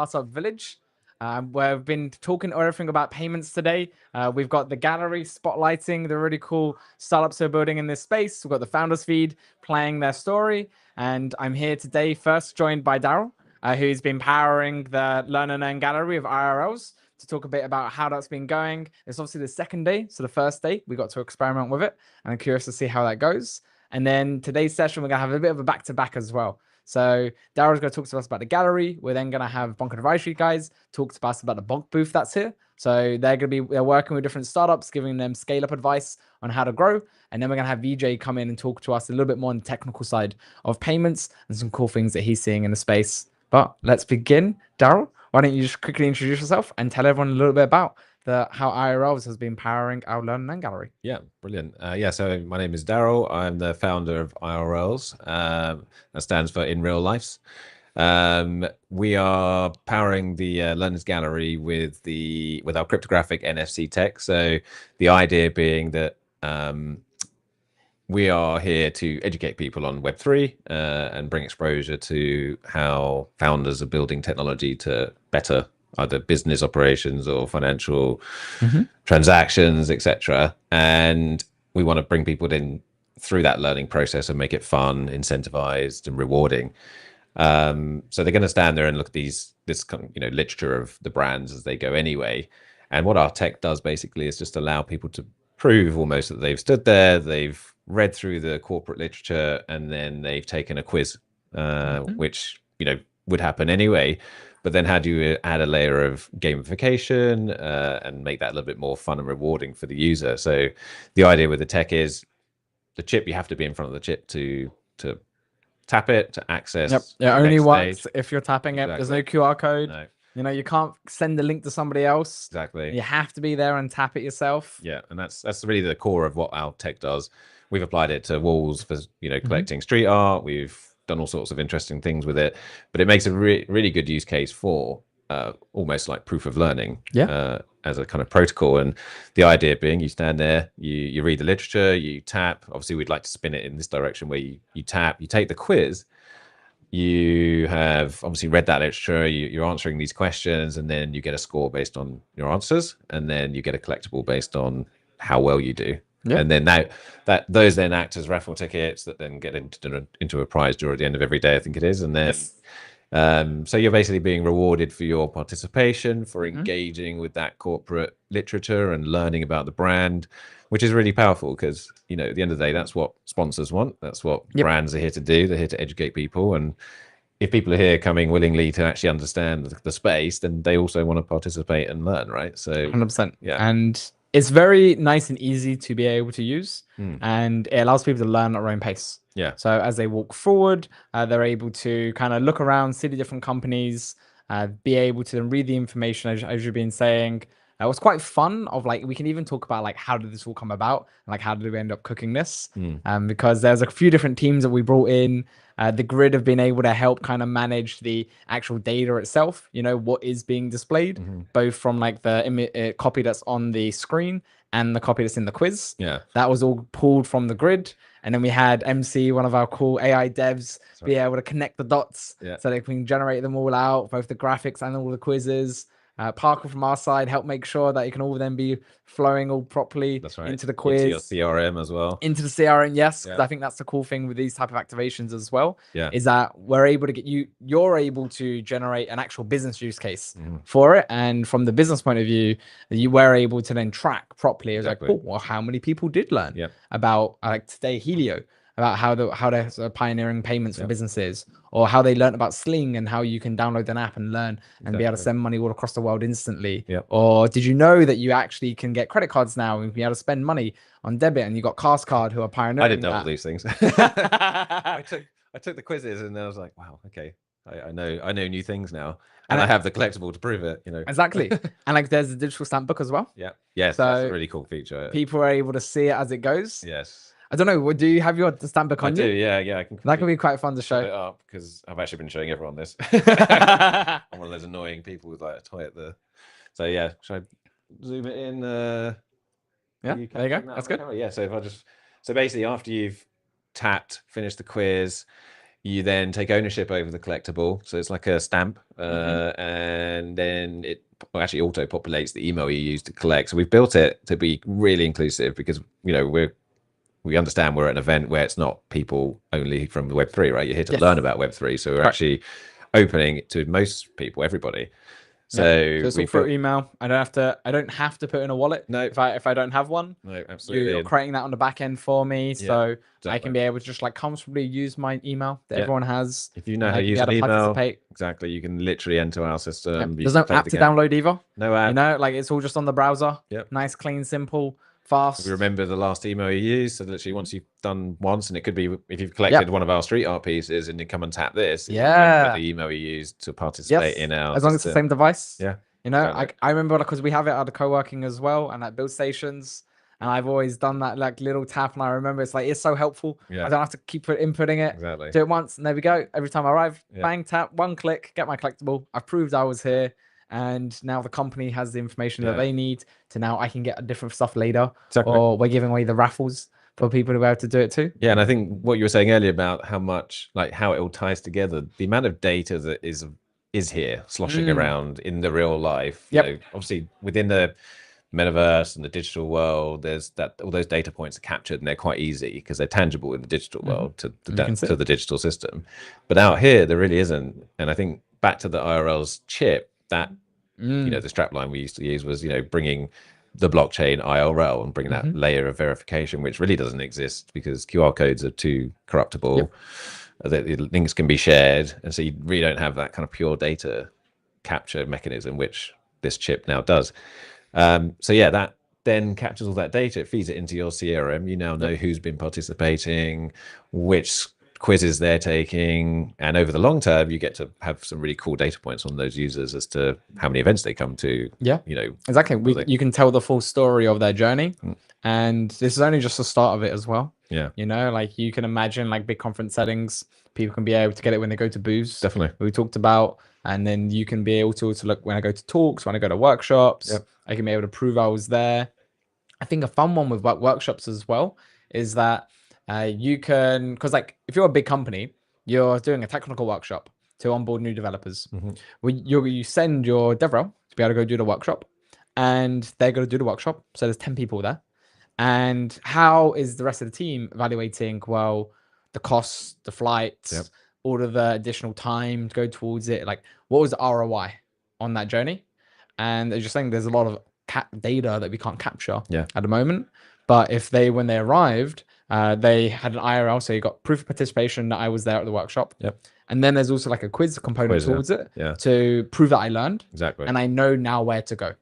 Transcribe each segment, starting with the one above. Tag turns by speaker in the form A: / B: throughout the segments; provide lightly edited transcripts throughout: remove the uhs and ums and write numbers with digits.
A: Startup Village, where we've been talking everything about payments today. We've got the gallery spotlighting the really cool startups who are building in this space. We've got the founders feed playing their story. And I'm here today, first joined by Daryl, who's been powering the Learn and Earn gallery of IRLs to talk a bit about how that's been going. It's obviously the second day. So the first day, we got to experiment with it. And I'm curious to see how that goes. And then today's session, we're going to have a bit of a back-to-back as well. So Daryl's going to talk to us about the gallery. We're then going to have Bonk Advisory guys talk to us about the Bonk booth that's here. So they're working with different startups, giving them scale-up advice on how to grow. And then we're going to have VJ come in and talk to us a little bit more on the technical side of payments and some cool things that he's seeing in the space. But let's begin. Daryl, why don't you just quickly introduce yourself and tell everyone a little bit about how IRLs has been powering our Learn and Earn gallery.
B: Yeah, brilliant. So my name is Daryl. I'm the founder of IRLs. That stands for In Real Lives. We are powering the Learners Gallery with our cryptographic NFC tech. So the idea being that we are here to educate people on Web3 and bring exposure to how founders are building technology to better either business operations or financial transactions, etc. And we want to bring people in through that learning process and make it fun, incentivized, and rewarding. So they're going to stand there and look at this literature of the brands as they go anyway. And what our tech does basically is just allow people to prove almost that they've stood there, they've read through the corporate literature, and then they've taken a quiz, which would happen anyway. But then how do you add a layer of gamification and make that a little bit more fun and rewarding for the user? So the idea with the tech is the chip, you have to be in front of the chip to tap it, to access.
A: Yep. Yeah, only once if you're tapping it. There's no QR code. No. You can't send the link to somebody else.
B: Exactly.
A: You have to be there and tap it yourself.
B: Yeah, and that's really the core of what our tech does. We've applied it to walls for collecting street art. We've done all sorts of interesting things with it, but it makes a really good use case for almost like proof of learning as a kind of protocol. And the idea being, you stand there, you read the literature, you tap. Obviously, we'd like to spin it in this direction where you tap, you take the quiz, you have obviously read that literature, you're answering these questions, and then you get a score based on your answers, and then you get a collectible based on how well you do. Yeah. And then those then act as raffle tickets that then get into a prize draw at the end of every day, I think it is. And then so you're basically being rewarded for your participation, for engaging with that corporate literature and learning about the brand, which is really powerful because at the end of the day, that's what sponsors want. That's what brands are here to do. They're here to educate people. And if people are here coming willingly to actually understand the space, then they also want to participate and learn, right? So
A: 100%. Yeah. And it's very nice and easy to be able to use, and it allows people to learn at their own pace.
B: Yeah.
A: So as they walk forward, they're able to kind of look around, see the different companies, be able to read the information as you've been saying. It was quite fun we can even talk about how did this all come about, and how did we end up cooking this? Because there's a few different teams that we brought in. The grid have been able to help kind of manage the actual data itself, what is being displayed, both from the copy that's on the screen and the copy that's in the quiz.
B: Yeah.
A: That was all pulled from the grid. And then we had MC, one of our cool AI devs, be able to connect the dots so they can generate them all out, both the graphics and all the quizzes. Parker from our side help make sure that it can all then be flowing all properly into the quiz,
B: into your CRM as well.
A: Into the CRM, yes. I think that's the cool thing with these type of activations as well.
B: Yeah.
A: Is that we're able to you're able to generate an actual business use case for it, and from the business point of view, you were able to then track properly. It was well, how many people did learn about today Helio, about how they're pioneering payments for businesses, or how they learned about Sling and how you can download an app and learn and be able to send money all across the world instantly. Or did you know that you actually can get credit cards now and be able to spend money on debit, and you got CastCard who are pioneering.
B: I didn't know all these things. I took the quizzes and I was like, wow, okay, I know new things now. And I have the collectible to prove it,
A: Exactly. And there's a digital stamp book as well.
B: Yeah. Yes, so that's a really cool feature.
A: People are able to see it as it goes.
B: Yes.
A: I don't know. Do you have your stamp book on you?
B: I do. Yeah. I can.
A: That could be quite fun to show.
B: Put it up because I've actually been showing everyone this. I'm one of those annoying people with a toy at the. So yeah, should I zoom it in?
A: Yeah. There you go. That's good.
B: Yeah. So basically, after you've tapped, finished the quiz, You then take ownership over the collectible, so it's like a stamp, and then it actually auto populates the email you use to collect. So we've built it to be really inclusive because we understand we're at an event where it's not people only from Web3, right? You're here to learn about Web3, so we're actually opening it to most people, everybody. So
A: it's all through email. I don't have to put in a wallet.
B: No.
A: If I don't have one.
B: No, absolutely.
A: You're creating that on the back end for me, so
B: exactly.
A: I can be able to just like comfortably use my email that everyone has.
B: If you know how to use an email, exactly, you can literally enter our system.
A: There's no app to download either.
B: No app.
A: You know, like it's all just on the browser. Nice, clean, simple, fast.
B: We remember the last email you used, so literally once you've done once, and it could be if you've collected one of our street art pieces, and you come and tap this. The email you used to participate in our.
A: As long as it's the same device.
B: Yeah.
A: You know, I remember because we have it at the co-working as well and at build stations, and I've always done that like little tap, and I remember it's so helpful. I don't have to keep inputting it.
B: Exactly.
A: Do it once, and there we go. Every time I arrive, bang, tap, one click, get my collectible. I've proved I was here, and now the company has the information that they need to now I can get different stuff later. Or we're giving away the raffles for people to be able to do it too.
B: Yeah, and I think what you were saying earlier about how much how it all ties together, the amount of data that is here sloshing around in the real life. You know, obviously within the metaverse and the digital world, there's all those data points are captured, and they're quite easy because they're tangible in the digital world to the digital system. But out here, there really isn't. And I think back to the IRL's chip, that the strapline we used to use was bringing the blockchain IRL and bringing that layer of verification, which really doesn't exist because QR codes are too corruptible. The links can be shared, and so you really don't have that kind of pure data capture mechanism, which this chip now does. So yeah, that then captures all that data, it feeds it into your CRM. You now know who's been participating, which quizzes they're taking, and over the long term, you get to have some really cool data points on those users as to how many events they come to.
A: Exactly. You can tell the full story of their journey, and this is only just the start of it as well. Like you can imagine like big conference settings, people can be able to get it when they go to booths.
B: Definitely.
A: We talked about, and then you can be able to look when I go to talks, when I go to workshops, I can be able to prove I was there. I think a fun one with workshops as well is that you can, because like if you're a big company, you're doing a technical workshop to onboard new developers. You send your DevRel to be able to go do the workshop, and they're going to do the workshop. So there's 10 people there. And how is the rest of the team evaluating, well, the costs, the flights, all of the additional time to go towards it? Like, what was the ROI on that journey? And they're just saying there's a lot of data that we can't capture at the moment. But if when they arrived, they had an IRL, so you got proof of participation that I was there at the workshop. And then there's also like a quiz component towards it to prove that I learned.
B: Exactly.
A: And I know now where to go.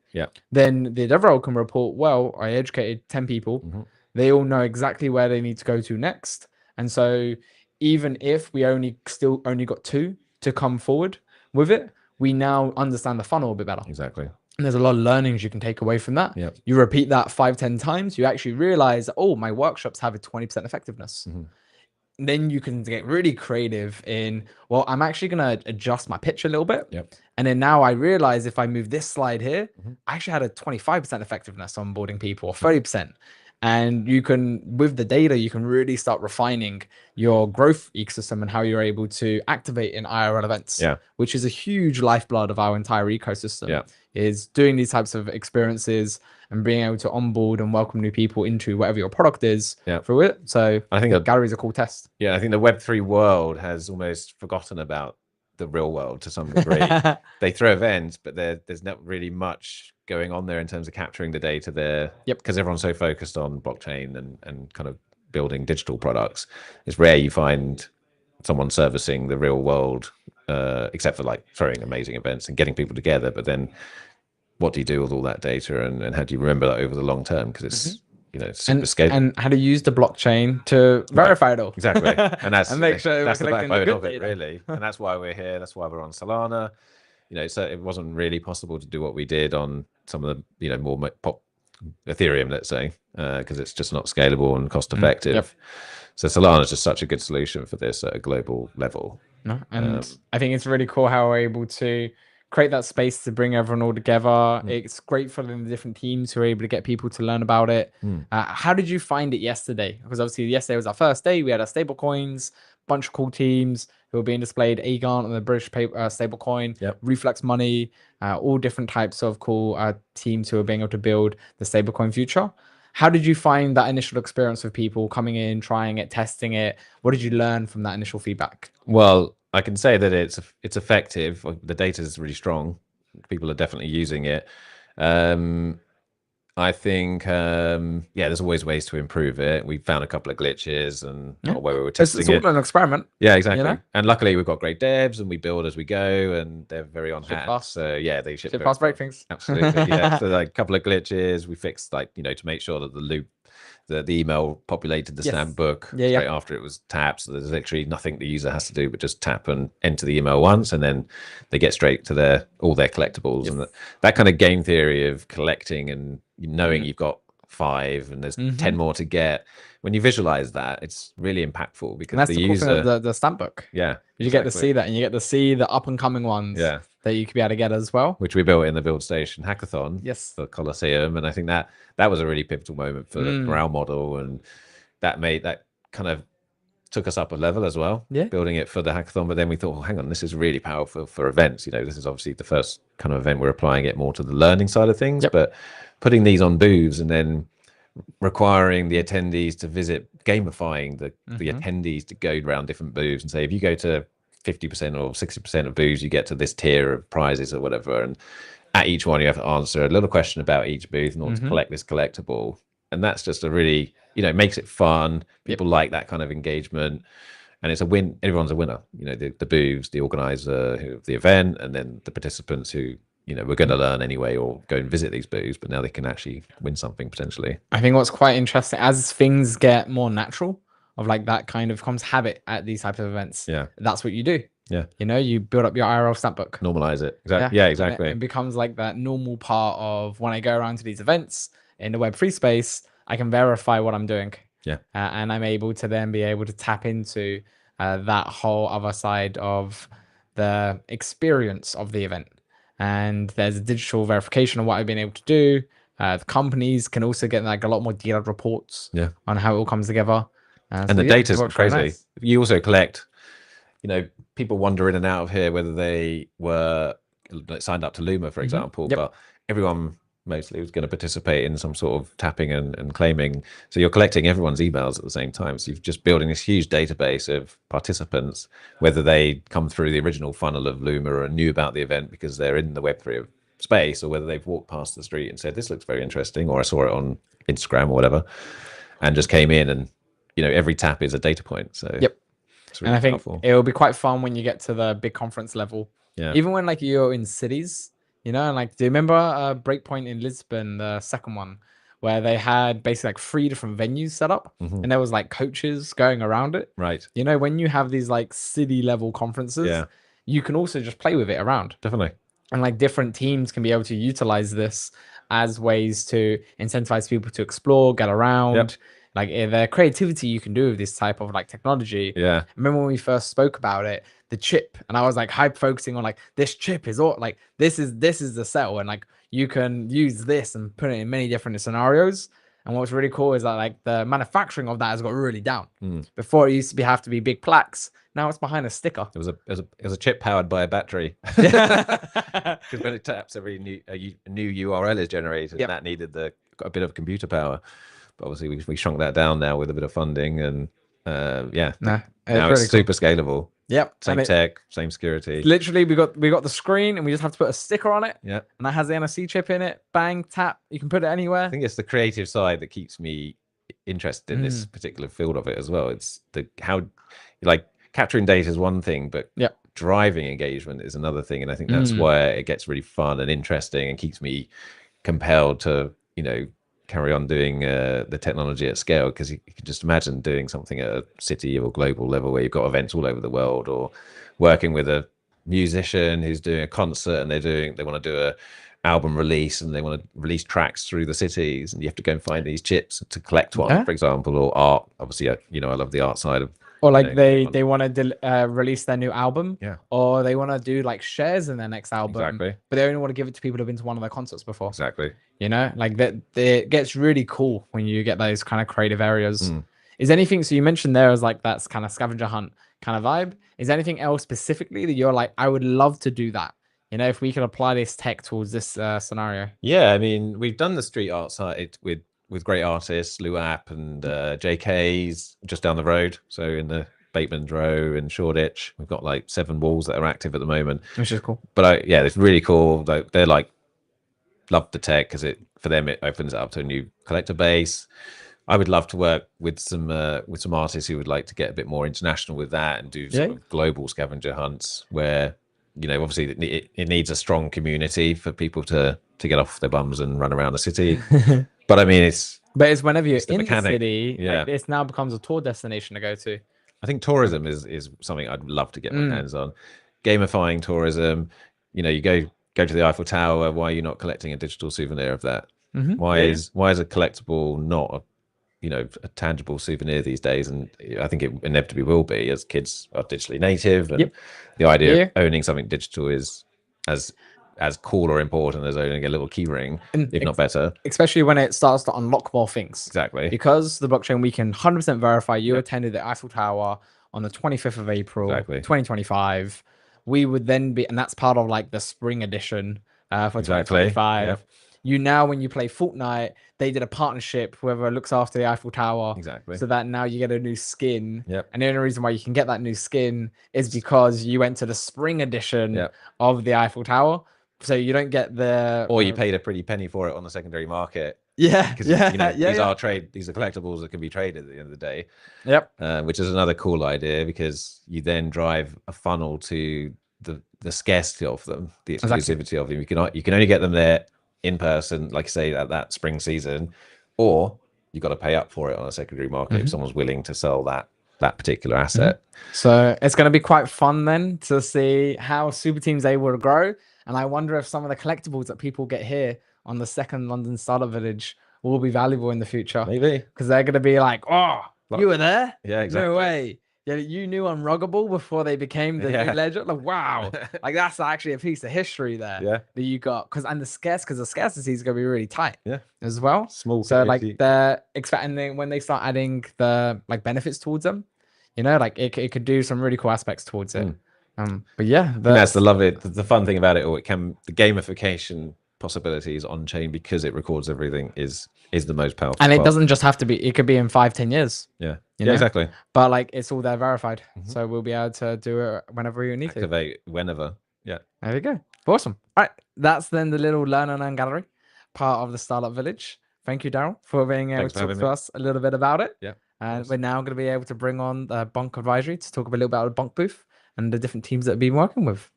A: Then the DevRel can report, well, I educated 10 people. They all know exactly where they need to go to next. And so even if we only got 2 to come forward with it, we now understand the funnel a bit better.
B: Exactly.
A: And there's a lot of learnings you can take away from that. You repeat that 5-10 times, you actually realize, oh, my workshops have a 20% effectiveness. Then you can get really creative in, well, I'm actually going to adjust my pitch a little bit. And then now I realize if I move this slide here, I actually had a 25% effectiveness on onboarding people, or 30%. And you can, with the data, you can really start refining your growth ecosystem and how you're able to activate in IRL events, which is a huge lifeblood of our entire ecosystem, is doing these types of experiences and being able to onboard and welcome new people into whatever your product is through it. So I think gallery is a cool test.
B: I think the Web3 world has almost forgotten about the real world to some degree. They throw events, but there's not really much going on there in terms of capturing the data there. Because everyone's so focused on blockchain and kind of building digital products. It's rare you find someone servicing the real world, except for like throwing amazing events and getting people together. But then what do you do with all that data, and how do you remember that over the long term? Because it's it's super scalable.
A: And how to use the blockchain to verify it all.
B: Exactly. And that's
A: and make sure
B: that's the backbone of it, really. And that's why we're here. That's why we're on Solana. So it wasn't really possible to do what we did on some of the more pop Ethereum, let's say, because it's just not scalable and cost effective. So Solana is just such a good solution for this at a global level.
A: And I think it's really cool how we're able to create that space to bring everyone all together. It's great for the different teams who are able to get people to learn about it. How did you find it yesterday? Because obviously yesterday was our first day. We had our stable coins, bunch of cool teams who are being displayed. Aegon and the British paper, stablecoin,
B: Yep.
A: Reflex Money, all different types of cool teams who are being able to build the stablecoin future. How did you find that initial experience of people coming in, trying it, testing it? What did you learn from that initial feedback?
B: Well, I can say that it's effective. The data is really strong. People are definitely using it. I think, there's always ways to improve it. We found a couple of glitches and where we were testing
A: it's all an experiment.
B: Yeah, exactly.
A: You know?
B: And luckily, we've got great devs and we build as we go, and they're very on hand.
A: Fast.
B: So yeah, they ship
A: fast, break things.
B: Absolutely. Yeah. So like a couple of glitches, we fixed to make sure that the loop, the email populated the stamp book straight after it was tapped. So there's literally nothing the user has to do but just tap and enter the email once, and then they get straight to all their collectibles. And that kind of game theory of collecting and knowing you've got 5 and there's 10 more to get. When you visualize that, it's really impactful because
A: that's
B: the
A: cool
B: user,
A: thing of the stamp book.
B: Yeah,
A: you get to see that, and you get to see the up and coming ones. That you could be able to get as well,
B: which we built in the Build Station hackathon.
A: Yes,
B: for Colosseum, and I think that was a really pivotal moment for our model, and that kind of took us up a level as well. Building it for the hackathon, but then we thought, hang on, this is really powerful for events. This is obviously the first kind of event we're applying it more to the learning side of things, but putting these on booths and then requiring the attendees to visit, gamifying the attendees to go around different booths and say, if you go to 50% or 60% of booths, you get to this tier of prizes or whatever, and at each one you have to answer a little question about each booth in order to collect this collectible. And that's just a really, makes it fun. People like that kind of engagement, and it's a win. Everyone's a winner. The booths, the organizer of the event, and then the participants who we're going to learn anyway or go and visit these booths, but now they can actually win something potentially.
A: I think what's quite interesting, as things get more natural, of like that kind of becomes habit at these types of events. That's what you do. You build up your IRL stamp book,
B: normalize it. Exactly. Yeah, exactly.
A: It becomes like that normal part of when I go around to these events in the Web3 space, I can verify what I'm doing. And I'm able to then be able to tap into that whole other side of the experience of the event. And there's a digital verification of what I've been able to do. The companies can also get like a lot more detailed reports on how it all comes together.
B: And the data is crazy. Nice. You also collect, people wander in and out of here, whether they were signed up to Luma, for example, but everyone mostly was going to participate in some sort of tapping and claiming. So you're collecting everyone's emails at the same time. So you're just building this huge database of participants, whether they come through the original funnel of Luma or knew about the event because they're in the Web3 space, or whether they've walked past the street and said, this looks very interesting, or I saw it on Instagram or whatever, and just came in, and every tap is a data point. So it's really
A: and I
B: powerful.
A: think it'll be quite fun when you get to the big conference level. Even when like you're in cities, and like, do you remember Breakpoint in Lisbon, the second one, where they had basically like 3 different venues set up, and there was like coaches going around it?
B: Right.
A: When you have these like city level conferences, you can also just play with it around.
B: Definitely.
A: And like different teams can be able to utilize this as ways to incentivize people to explore, get around. Like the creativity you can do with this type of like technology. I remember when we first spoke about it, the chip, and I was like hype focusing on like, this chip is all like, this is the cell, and like you can use this and put it in many different scenarios. And what's really cool is that like the manufacturing of that has got really down. Before it used to have to be big plaques. Now it's behind a sticker.
B: It was a chip powered by a battery. Because when it taps, a new URL is generated. And that needed a bit of computer power. But obviously we shrunk that down now with a bit of funding, and now it's super scalable. Same tech, same security.
A: Literally, we got the screen, and we just have to put a sticker on it.
B: And
A: that has the NFC chip in it. Bang, tap. You can put it anywhere.
B: I think it's the creative side that keeps me interested in this particular field of it as well. It's how like capturing data is one thing, but driving engagement is another thing. And I think that's where it gets really fun and interesting and keeps me compelled to carry on doing the technology at scale, because you can just imagine doing something at a city or global level where you've got events all over the world, or working with a musician who's doing a concert and they want to do a album release and they want to release tracks through the cities, and you have to go and find these chips to collect one, for example, or art. Obviously, I love the art side of.
A: Or like they want to release their new album, or they want to do like shares in their next album, but they only want to give it to people who've been to one of their concerts before.
B: Exactly.
A: Like that, it gets really cool when you get those kind of creative areas. Is anything, so you mentioned there as like that's kind of scavenger hunt kind of vibe. Is there anything else specifically that you're like, I would love to do that? You know, if we could apply this tech towards this scenario.
B: Yeah, I mean, we've done the street art side with great artists, Lou App and JK's just down the road. So in the Bateman's Row in Shoreditch, we've got like 7 walls that are active at the moment,
A: Which is cool.
B: But yeah, it's really cool. They're like love the tech because for them it opens it up to a new collector base. I would love to work with some artists who would like to get a bit more international with that and do sort of global scavenger hunts where, you know, obviously it needs a strong community for people to get off their bums and run around the city. But I mean, it's
A: whenever you're in the city,
B: yeah,
A: like, this now becomes a tour destination to go to.
B: I think tourism is something I'd love to get my hands on. Gamifying tourism, you know, you go to the Eiffel Tower. Why are you not collecting a digital souvenir of that? Why is a collectible not a tangible souvenir these days? And I think it inevitably will be as kids are digitally native, and the idea of owning something digital is as cool or important as owning a little key ring, if not better.
A: Especially when it starts to unlock more things.
B: Exactly.
A: Because the blockchain, we can 100% verify you attended the Eiffel Tower on the 25th of April, 2025. We would then be, and that's part of like the spring edition for 2025.
B: Yep.
A: You now, when you play Fortnite, they did a partnership, whoever looks after the Eiffel Tower.
B: Exactly.
A: So that now you get a new skin.
B: Yep.
A: And the only reason why you can get that new skin is because you went to the spring edition of the Eiffel Tower. So you don't get the...
B: Or you paid a pretty penny for it on the secondary market.
A: Yeah.
B: Because these are these are collectibles that can be traded at the end of the day.
A: Yep.
B: Which is another cool idea because you then drive a funnel to the scarcity of them, the exclusivity of them. You can only get them there in person, like I say, at that spring season, or you got to pay up for it on a secondary market if someone's willing to sell that particular asset.
A: So it's going to be quite fun then to see how Super Team's able to grow. And I wonder if some of the collectibles that people get here on the second London Startup Village will be valuable in the future.
B: Maybe.
A: Because they're going to be like, oh, you were there?
B: Yeah, exactly.
A: No way. Yeah, you knew Unruggable before they became the new legend. Like, wow. Like, that's actually a piece of history there that you got. Because the scarcity is going to be really tight as well.
B: Small.
A: So, like, they're expecting when they start adding the like benefits towards them, you know, like it could do some really cool aspects towards it. But yeah,
B: that's the fun thing about it. Or the gamification possibilities on chain, because it records everything, is the most powerful.
A: And it doesn't just have to be, it could be in 5-10 years.
B: Yeah. Yeah, exactly.
A: But like it's all there verified. So we'll be able to do it whenever you need to.
B: Activate whenever. Yeah.
A: There we go. Awesome. All right. That's then the little Learn and Earn gallery, part of the Startup Village. Thank you, Daryl, for being able to talk to us a little bit about it.
B: Yeah.
A: And we're now going to be able to bring on the Bonk Advisory to talk a little about the Bonk booth and the different teams that have been working with.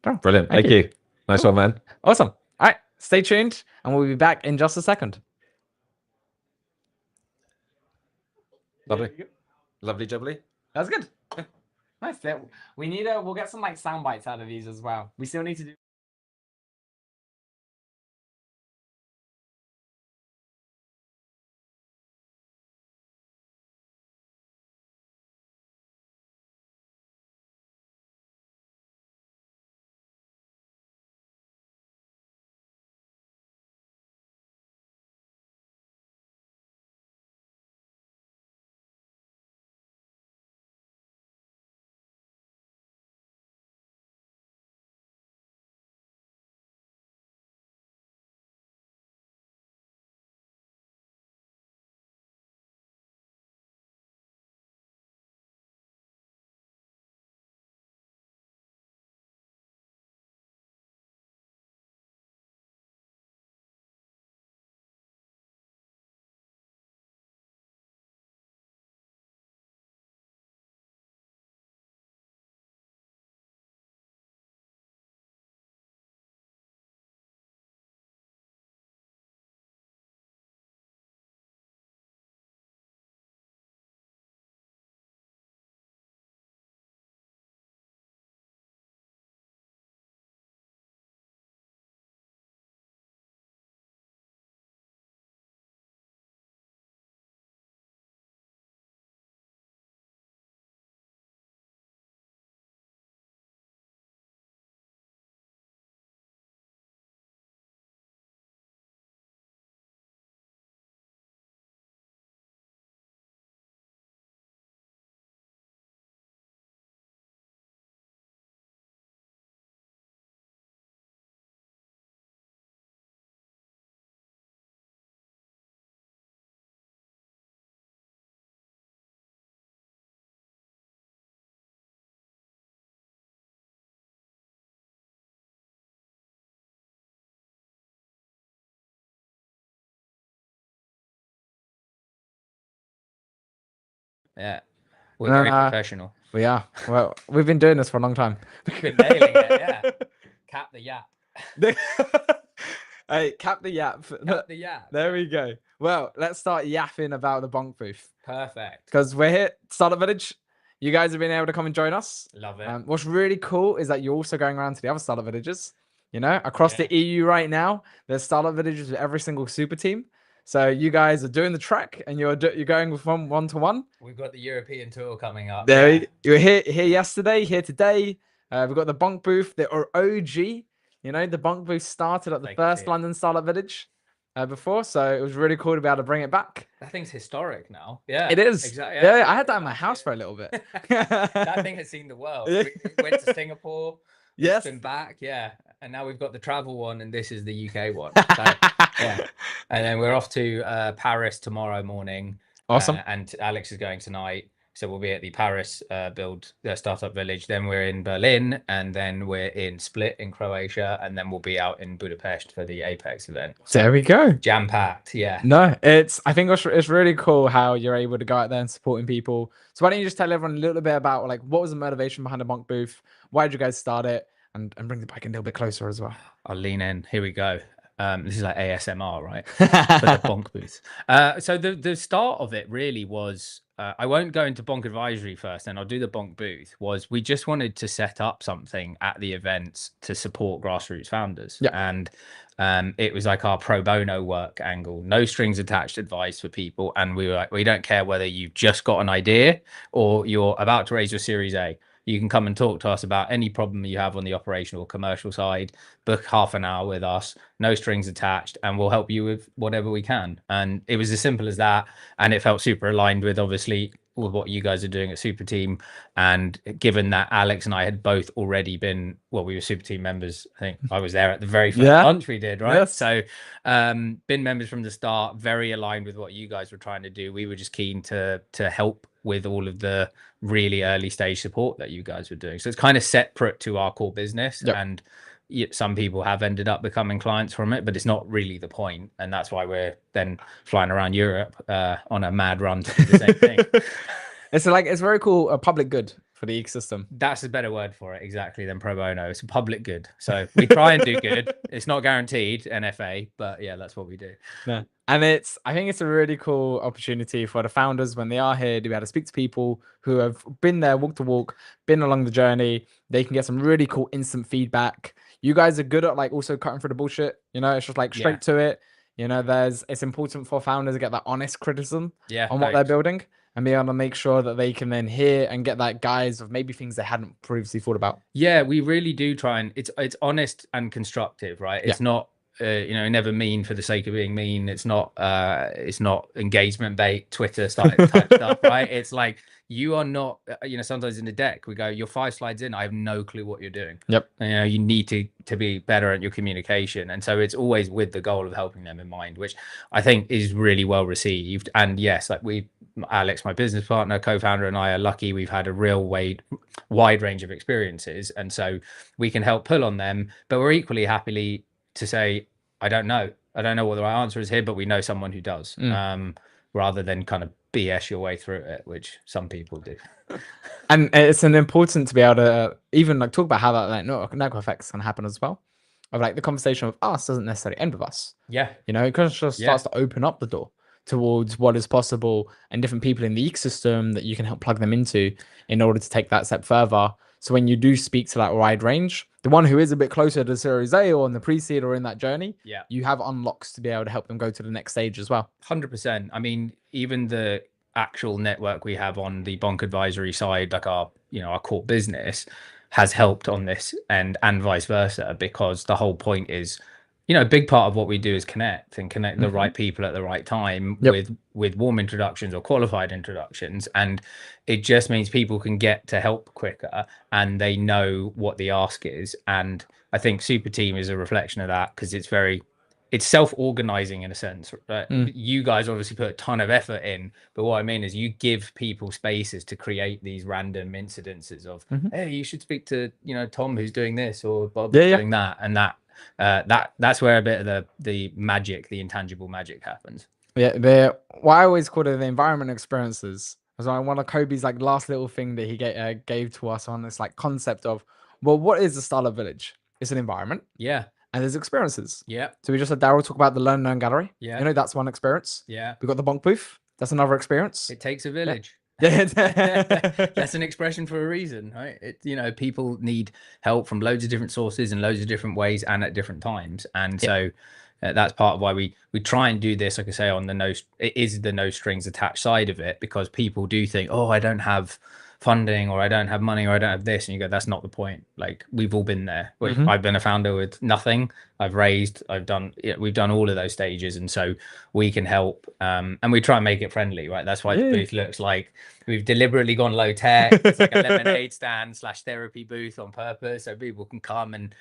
A: Daryl,
B: brilliant. Thank you. Nice one, man.
A: Awesome. All right. Stay tuned and we'll be back in just a second.
B: Lovely. Lovely jubbly.
A: That's good. Nice. We'll get some like sound bites out of these as well. We still need to do
C: Yeah. We're very professional.
A: We are. Well, we've been doing this for a long time.
C: We've been nailing it, yeah. Cap the yap.
A: Hey, cap the yap.
C: Cap the yap.
A: There we go. Well, let's start yapping about the bonk booth.
C: Perfect.
A: Because we're here, Startup Village. You guys have been able to come and join us.
C: Love it.
A: What's really cool is that you're also going around to the other startup villages. You know, across the EU right now, there's startup villages with every single super team. So you guys are doing the track, and you're going from one to one.
C: We've got the European tour coming up.
A: There, you were here yesterday, here today. We've got the bonk booth, the OG. You know, the bonk booth started at the first London Startup Village before, so it was really cool to be able to bring it back.
C: That thing's historic now. Yeah,
A: it is.
C: Exactly.
A: Yeah, I had that in my house for a little bit.
C: That thing has seen the world. We went to Singapore.
A: Yes.
C: Been back. Yeah. And now we've got the travel one, and this is the UK one. So, yeah. And then we're off to Paris tomorrow morning.
A: Awesome.
C: And Alex is going tonight. So we'll be at the Paris Startup Village. Then we're in Berlin, and then we're in Split in Croatia, and then we'll be out in Budapest for the Apex event.
A: So, there we go.
C: Jam packed, yeah.
A: No, I think it's really cool how you're able to go out there and supporting people. So why don't you just tell everyone a little bit about like what was the motivation behind the bonk booth? Why did you guys start it? And bring the bike a little bit closer as well.
C: I'll lean in. Here we go. This is like ASMR, right? For the bonk booth. So the start of it really was, I won't go into bonk advisory first, and I'll do the bonk booth. Was we just wanted to set up something at the events to support grassroots founders.
A: Yeah.
C: And it was like our pro bono work angle, no strings attached advice for people. And we were like, we don't care whether you've just got an idea or you're about to raise your Series A. You can come and talk to us about any problem you have on the operational commercial side, book half an hour with us, no strings attached, and we'll help you with whatever we can. And it was as simple as that. And it felt super aligned with, obviously, with what you guys are doing at Super Team. And given that Alex and I had both already been, well, we were Super Team members. I think I was there at the very first lunch we did, right? Yes. So been members from the start, very aligned with what you guys were trying to do. We were just keen to help with all of the really early stage support that you guys were doing. So it's kind of separate to our core business. Yep. And some people have ended up becoming clients from it, but it's not really the point. And that's why we're then flying around Europe on a mad run to do the same thing.
A: It's very cool, a public good for the ecosystem.
C: That's a better word for it, exactly, than pro bono. It's a public good. So we try and do good. It's not guaranteed, NFA, but yeah, that's what we do.
A: Yeah. And I think it's a really cool opportunity for the founders when they are here to be able to speak to people who have been there, walk to walk, been along the journey. They can get some really cool instant feedback. You guys are good at like also cutting through the bullshit. You know, it's just like straight to it. You know, it's important for founders to get that honest criticism on what they're building and be able to make sure that they can then hear and get that guise of maybe things they hadn't previously thought about.
C: Yeah, we really do try, and it's honest and constructive, right? It's not never mean for the sake of being mean. It's not engagement bait, Twitter type stuff, right? It's like, you are not, sometimes in the deck we go, you're 5 slides in, I have no clue what you're doing.
A: Yep.
C: You need to be better at your communication. And so it's always with the goal of helping them in mind, which I think is really well received. And yes, like Alex, my business partner, co-founder, and I are lucky we've had a real wide range of experiences. And so we can help pull on them, but we're equally happily to say, I don't know what the right answer is here, but we know someone who does, rather than kind of BS your way through it, which some people do.
A: And it's important to be able to even like talk about how that like network effects can happen as well. Of like the conversation with us doesn't necessarily end with us.
C: Yeah.
A: You know, it kind of just starts to open up the door towards what is possible and different people in the ecosystem that you can help plug them into in order to take that step further. So when you do speak to that wide range, the one who is a bit closer to Series A or in the pre-seed or in that journey, you have unlocks to be able to help them go to the next stage as well.
C: 100%. I mean, even the actual network we have on the bonk advisory side, like our core business, has helped on this and vice versa, because the whole point is, a big part of what we do is connect the right people at the right time with warm introductions or qualified introductions. And it just means people can get to help quicker and they know what the ask is. And I think Super Team is a reflection of that, because it's self-organizing in a sense. Right? You guys obviously put a ton of effort in, but what I mean is you give people spaces to create these random incidences of, hey, you should speak to, Tom who's doing this, or Bob doing that, and that's where a bit of the magic, the intangible magic happens.
A: Yeah, what I always call it the environment experiences was like one of Kobe's like last little thing that he gave to us on this like concept of, well, what is the Startup Village? It's an environment
C: Yeah.
A: and there's experiences.
C: Yeah.
A: So we just had Daryl talk about the Learn Learn Gallery.
C: Yeah.
A: You know, that's one experience.
C: Yeah.
A: We got the Bonk booth. That's another experience.
C: It takes a village.
A: Yeah.
C: That's an expression for a reason, right? People need help from loads of different sources and loads of different ways and at different times. And so that's part of why we try and do this, like I say, on it is the no strings attached side of it, because people do think, oh, I don't have funding, or I don't have money, or I don't have this, and you go, that's not the point. Like, we've all been there. I've been a founder with nothing. We've done all of those stages, and so we can help, and we try and make it friendly, right? That's why the booth looks like we've deliberately gone low tech. It's like a lemonade stand / therapy booth on purpose, so people can come and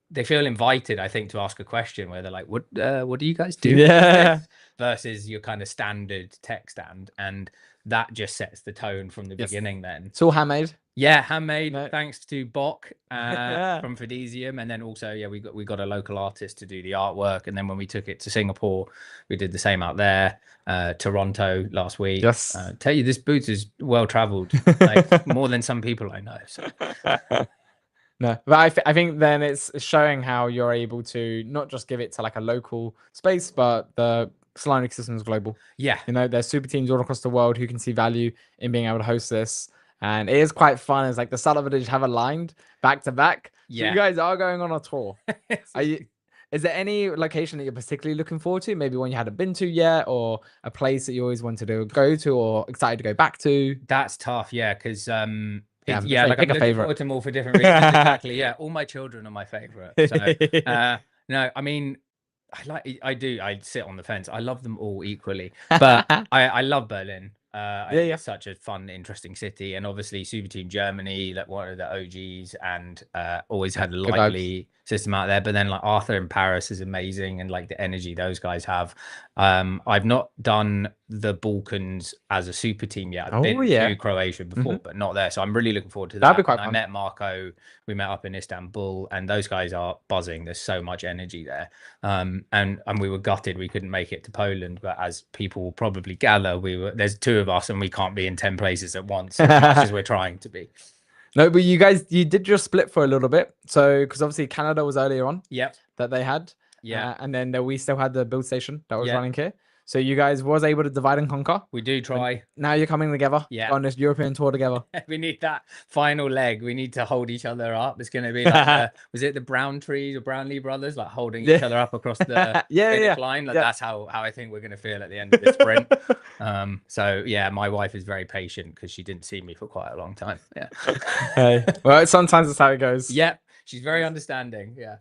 C: they feel invited, I think, to ask a question where they're like, what do you guys do?
A: Yeah.
C: Versus your kind of standard tech stand. And that just sets the tone from the beginning then.
A: It's all handmade.
C: Yeah, handmade,
A: No.
C: thanks to Bok from Fidesium. And then also, we got a local artist to do the artwork. And then when we took it to Singapore, we did the same out there. Toronto last week.
A: Yes.
C: Tell you, this booth is well traveled, like more than some people I know. So.
A: No, but I think then it's showing how you're able to not just give it to like a local space, but the Solana ecosystem is global.
C: Yeah.
A: You know, there's super teams all across the world who can see value in being able to host this. And it is quite fun. It's like the Startup Village have aligned back to back. So
C: Yeah.
A: you guys are going on a tour. Is there any location that you're particularly looking forward to? Maybe one you hadn't been to yet, or a place that you always wanted to go to or excited to go back to?
C: That's tough. Yeah. Because,
A: like
C: I'm
A: pick a
C: looking
A: favorite.
C: forward to them all for different reasons. Exactly. Yeah. All my children are my favorite. So, no, I mean, I sit on the fence. I love them all equally, but I love Berlin. It's such a fun, interesting city, and obviously Super Team Germany, like one of the OGs, and always had a lively system out there. But then like Arthur in Paris is amazing, and like the energy those guys have. I've not done the Balkans as a super team yet. I've been to Croatia before, but not there. So I'm really looking forward to that.
A: That'd be quite fun.
C: I met Marco. We met up in Istanbul, and those guys are buzzing. There's so much energy there. And we were gutted we couldn't make it to Poland, but as people will probably gather, there's two of us and we can't be in 10 places at once as much as we're trying to be.
A: No, but you did just split for a little bit. So, because obviously Canada was earlier on.
C: Yep.
A: That they had.
C: Yeah.
A: And then we still had the build station that was running here. So you guys was able to divide and conquer.
C: We do try.
A: Now you're coming together.
C: Yeah.
A: On this European tour together.
C: We need that final leg. We need to hold each other up. It's going to be like, was it the Browntree or Brownlee brothers, like holding each other up across the finish line? Like that's how I think we're going to feel at the end of the sprint. So yeah, my wife is very patient because she didn't see me for quite a long time. Yeah.
A: Hey. Well, sometimes that's how it goes.
C: Yeah. She's very understanding. Yeah.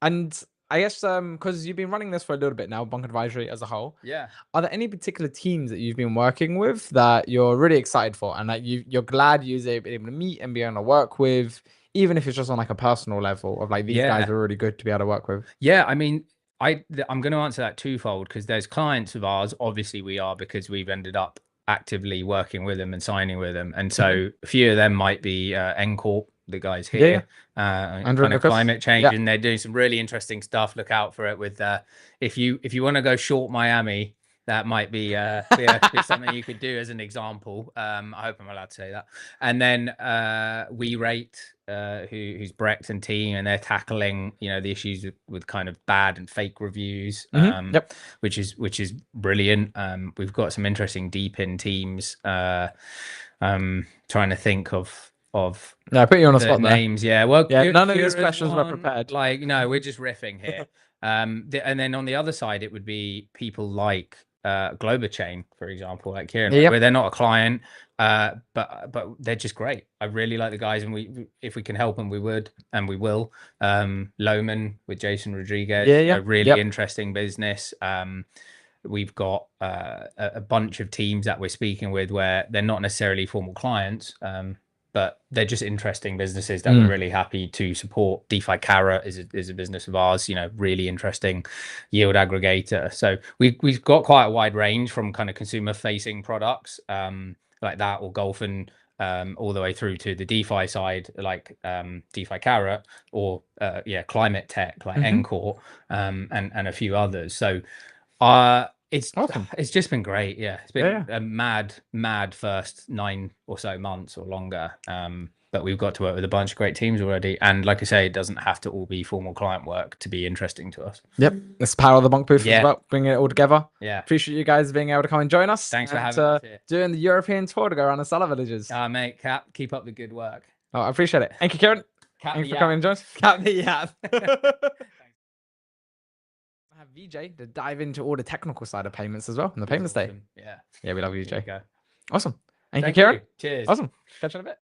A: And I guess because you've been running this for a little bit now, Bonk Advisory as a whole.
C: Yeah.
A: Are there any particular teams that you've been working with that you're really excited for, and that you're glad you're able to meet and be able to work with, even if it's just on like a personal level of like these guys are really good to be able to work with?
C: Yeah, I mean, I'm going to answer that twofold, because there's clients of ours. Obviously, we are, because we've ended up actively working with them and signing with them, and so a few of them might be NCorp, the guys here, kind of climate change, and they're doing some really interesting stuff. Look out for it. With if you want to go short Miami, that might be something you could do as an example. I hope I'm allowed to say that. And then We Rate, who's Brecht and team, and they're tackling the issues with kind of bad and fake reviews, which is brilliant. We've got some interesting deep in teams. Trying to think of
A: I put you on a spot
C: names.
A: there.
C: Well,
A: none of these questions were prepared.
C: Like, no, we're just riffing here. And then on the other side, it would be people like Globochain, for example, like here, where they're not a client, but they're just great. I really like the guys, and if we can help them, we would, and we will. Lohman with Jason Rodriguez, a really interesting business. We've got a bunch of teams that we're speaking with where they're not necessarily formal clients, but they're just interesting businesses that we're really happy to support. DeFi Carrot is a business of ours, really interesting yield aggregator. So we've got quite a wide range, from kind of consumer facing products like that, or Golfin, all the way through to the DeFi side, like DeFi Carrot, or climate tech like NCorp, and a few others. So
A: Awesome.
C: It's just been great. Yeah, it's been
A: Yeah.
C: a mad first 9 or so months or longer. But we've got to work with a bunch of great teams already, and like I say, it doesn't have to all be formal client work to be interesting to us.
A: Yep. It's the power of the Monk booth
C: Yeah.
A: as well, bringing it all together.
C: Yeah.
A: Appreciate you guys being able to come and join us.
C: Thanks for
A: and,
C: having us here.
A: doing the European tour to go around the Salah villages.
C: Mate, Cap, keep up the good work.
A: Oh, I appreciate it. Thank you, Kieran.
C: Cap
A: Thanks
C: the
A: for coming and joining us. Cap the yap. I have VJ to dive into all the technical side of payments as well on the payments day.
C: Awesome. Yeah.
A: Yeah, we love
C: There
A: VJ.
C: you go.
A: Awesome. Thank you,
C: Thank
A: Kieran.
C: you. Cheers.
A: Awesome. Catch you in a bit.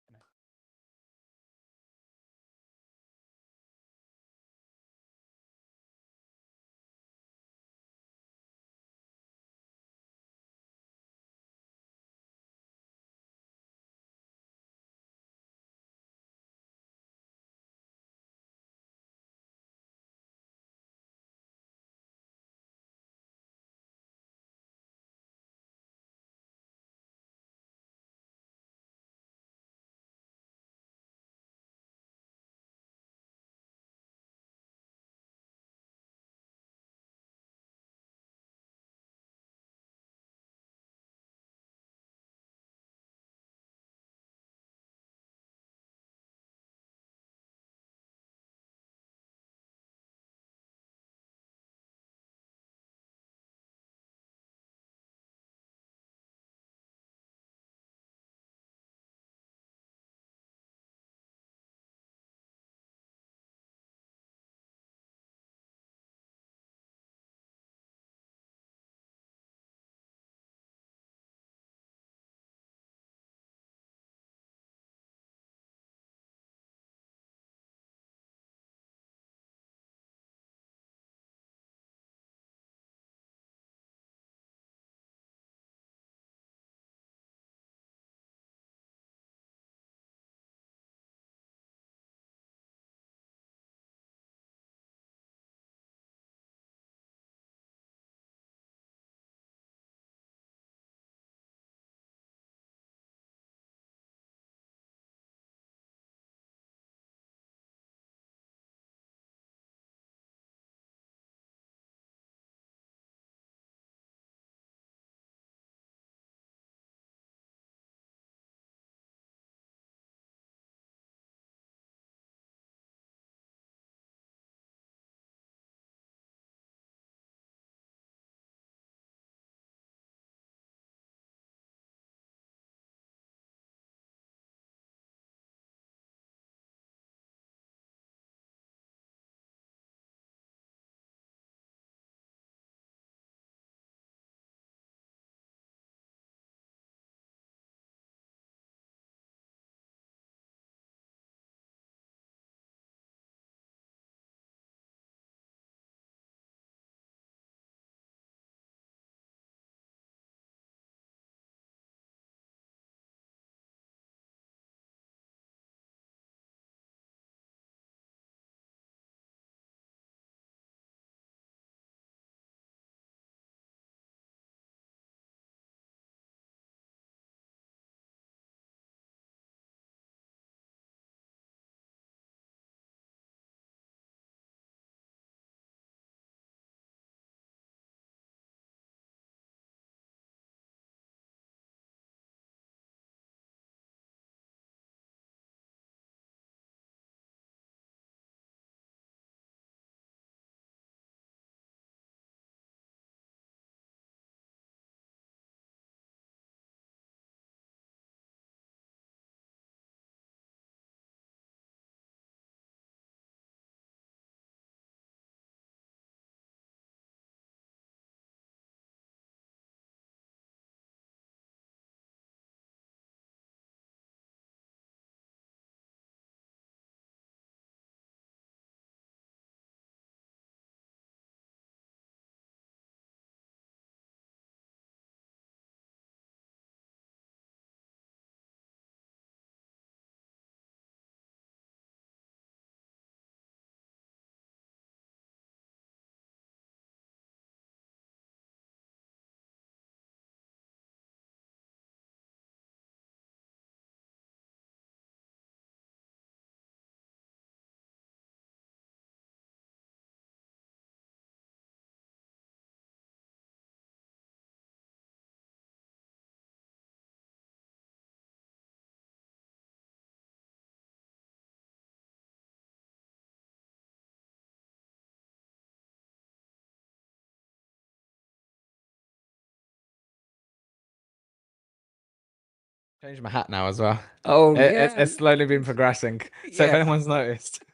A: Changed my hat now as well.
D: Oh
A: It's slowly been progressing. So if
D: Yeah.
A: anyone's noticed,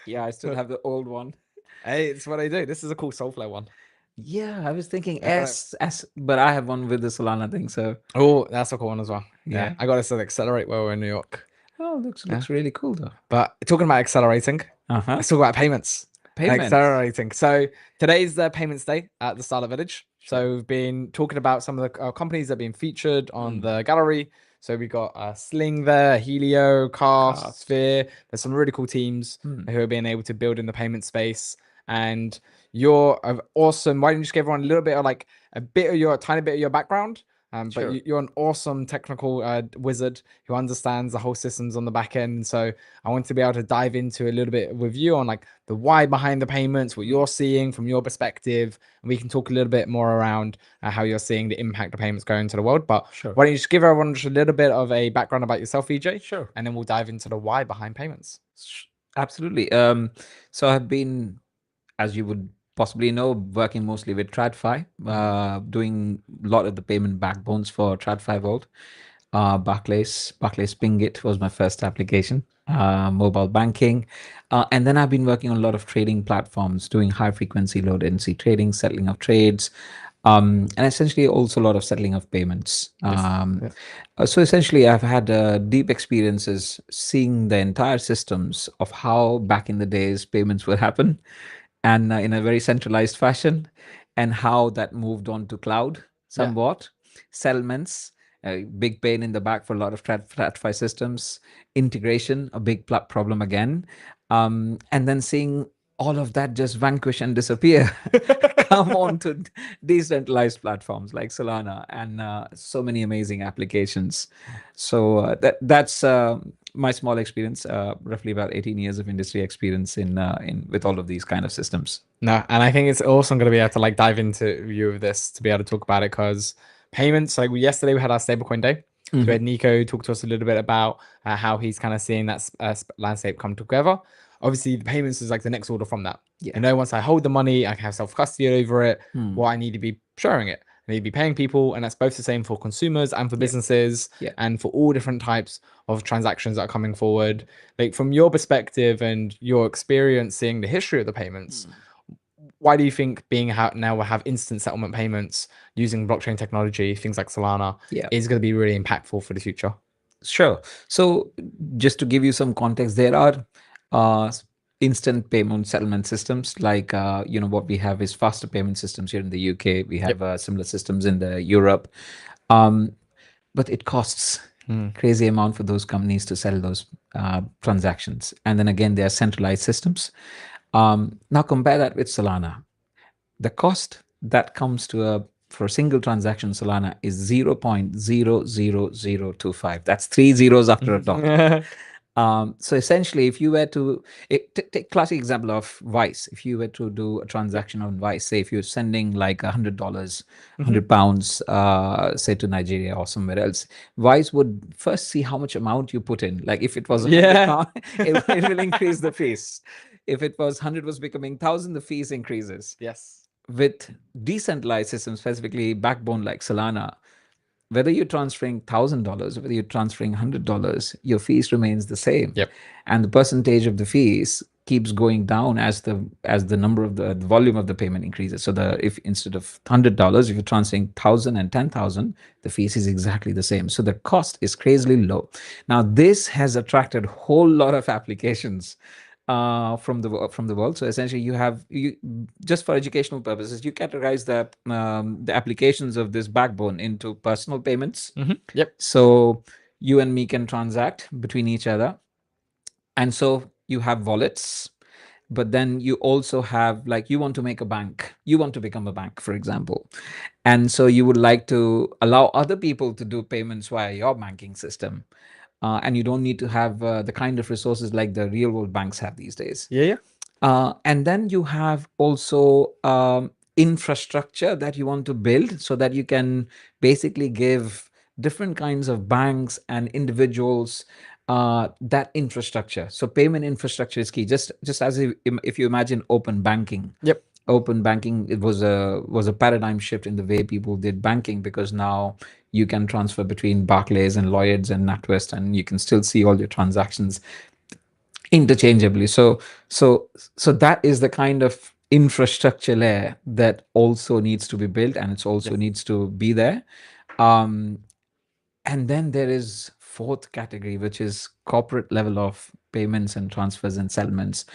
D: Yeah, I still have the old one.
A: hey, it's what I do. This is a cool Soulflow one.
D: Yeah, I was thinking
A: Yeah,
D: S, but I have one with the Solana thing. So
A: Oh, that's a cool one as well. Yeah,
D: Yeah.
A: I got this at Accelerate while we're in New York.
D: oh, looks really cool though.
A: But talking about accelerating,
D: Uh-huh.
A: let's talk about payments.
D: Payments.
A: Accelerating. So today's the payments day at the Startup Village. So we've been talking about some of the companies that have been featured on the gallery. So we got Sling there, Helio, Cast,
D: Cast.
A: Sphere. There's some really cool teams
D: Hmm.
A: who have been able to build in the payment space. And you're awesome. Why don't you just give everyone a little bit of like a tiny bit of your background? But
D: Sure.
A: you're an awesome technical wizard who understands the whole systems on the back end. So I want to be able to dive into a little bit with you on like the why behind the payments, what you're seeing from your perspective, and we can talk a little bit more around how you're seeing the impact of payments going into the world. But
D: Sure.
A: why don't you just give everyone just a little bit of a background about yourself, VJ,
D: Sure.
A: and then we'll dive into the why behind payments.
D: Absolutely. So I've been, as you would possibly know, working mostly with TradFi, doing a lot of the payment backbones for TradFi Vault. Barclays Pingit was my first application, mobile banking. And then I've been working on a lot of trading platforms, doing high frequency, low latency trading, settling of trades, and essentially also a lot of settling of payments. So essentially, I've had deep experiences seeing the entire systems of how back in the days payments would happen, and in a very centralized fashion, and how that moved on to cloud somewhat, settlements, a big pain in the back for a lot of TradFi systems, integration, a big problem again, and then seeing all of that just vanquish and disappear, come on to decentralized platforms like Solana, and so many amazing applications. So that's my small experience, roughly about 18 years of industry experience in with all of these kind of systems.
A: No, and I think it's awesome going to be able to like dive into view of this to be able to talk about it, because payments, like yesterday we had our stablecoin day. So we had Nico talk to us a little bit about how he's kind of seeing that landscape come together. Obviously, the payments is like the next order from that.
D: Yeah.
A: You know, once I hold the money, I can have self-custody over it. Well, I need to be sharing it. I need to be paying people, and that's both the same for consumers and for businesses, and for all different types of transactions that are coming forward. Like from your perspective and your experience seeing the history of the payments, why do you think now we'll have instant settlement payments using blockchain technology, things like Solana, is going to be really impactful for the future?
D: Sure. So just to give you some context, there are instant payment settlement systems like what we have is faster payment systems here in the UK. We have similar systems in the Europe, but it costs crazy amount for those companies to settle those transactions. And then again, they are centralized systems. Now compare that with Solana. The cost that comes to for a single transaction Solana is 0.00025. That's 3 zeros after a dot. So essentially, if you were to take classic example of Vice, if you were to do a transaction on Vice, say if you're sending like $100, 100 pounds, say to Nigeria or somewhere else, Vice would first see how much amount you put in. Like if it was 100 pounds, it will increase the fees. If it was 100 was becoming 1,000, the fees increases.
A: Yes.
D: With decentralized systems, specifically backbone like Solana, whether you're transferring $1,000, whether you're transferring $100, your fees remains the same. And the percentage of the fees keeps going down as the number of the volume of the payment increases. So if instead of $100, if you're transferring 1,000 and 10,000, the fees is exactly the same. So the cost is crazily low. Now this has attracted a whole lot of applications from the world. So essentially, you just for educational purposes, you categorize the applications of this backbone into personal payments. So you and me can transact between each other, and so you have wallets. But then you also have, like, you want to make a bank, you want to become a bank, for example, and so you would like to allow other people to do payments via your banking system. And you don't need to have the kind of resources like the real world banks have these days. And then you have also infrastructure that you want to build so that you can basically give different kinds of banks and individuals that infrastructure. So payment infrastructure is key. Just as if you imagine open banking. open banking, it was a paradigm shift in the way people did banking, because now you can transfer between Barclays and Lloyds and NatWest, and you can still see all your transactions interchangeably. So that is the kind of infrastructure layer that also needs to be built, and it's also needs to be there. And then there is fourth category, which is corporate level of payments and transfers and settlements.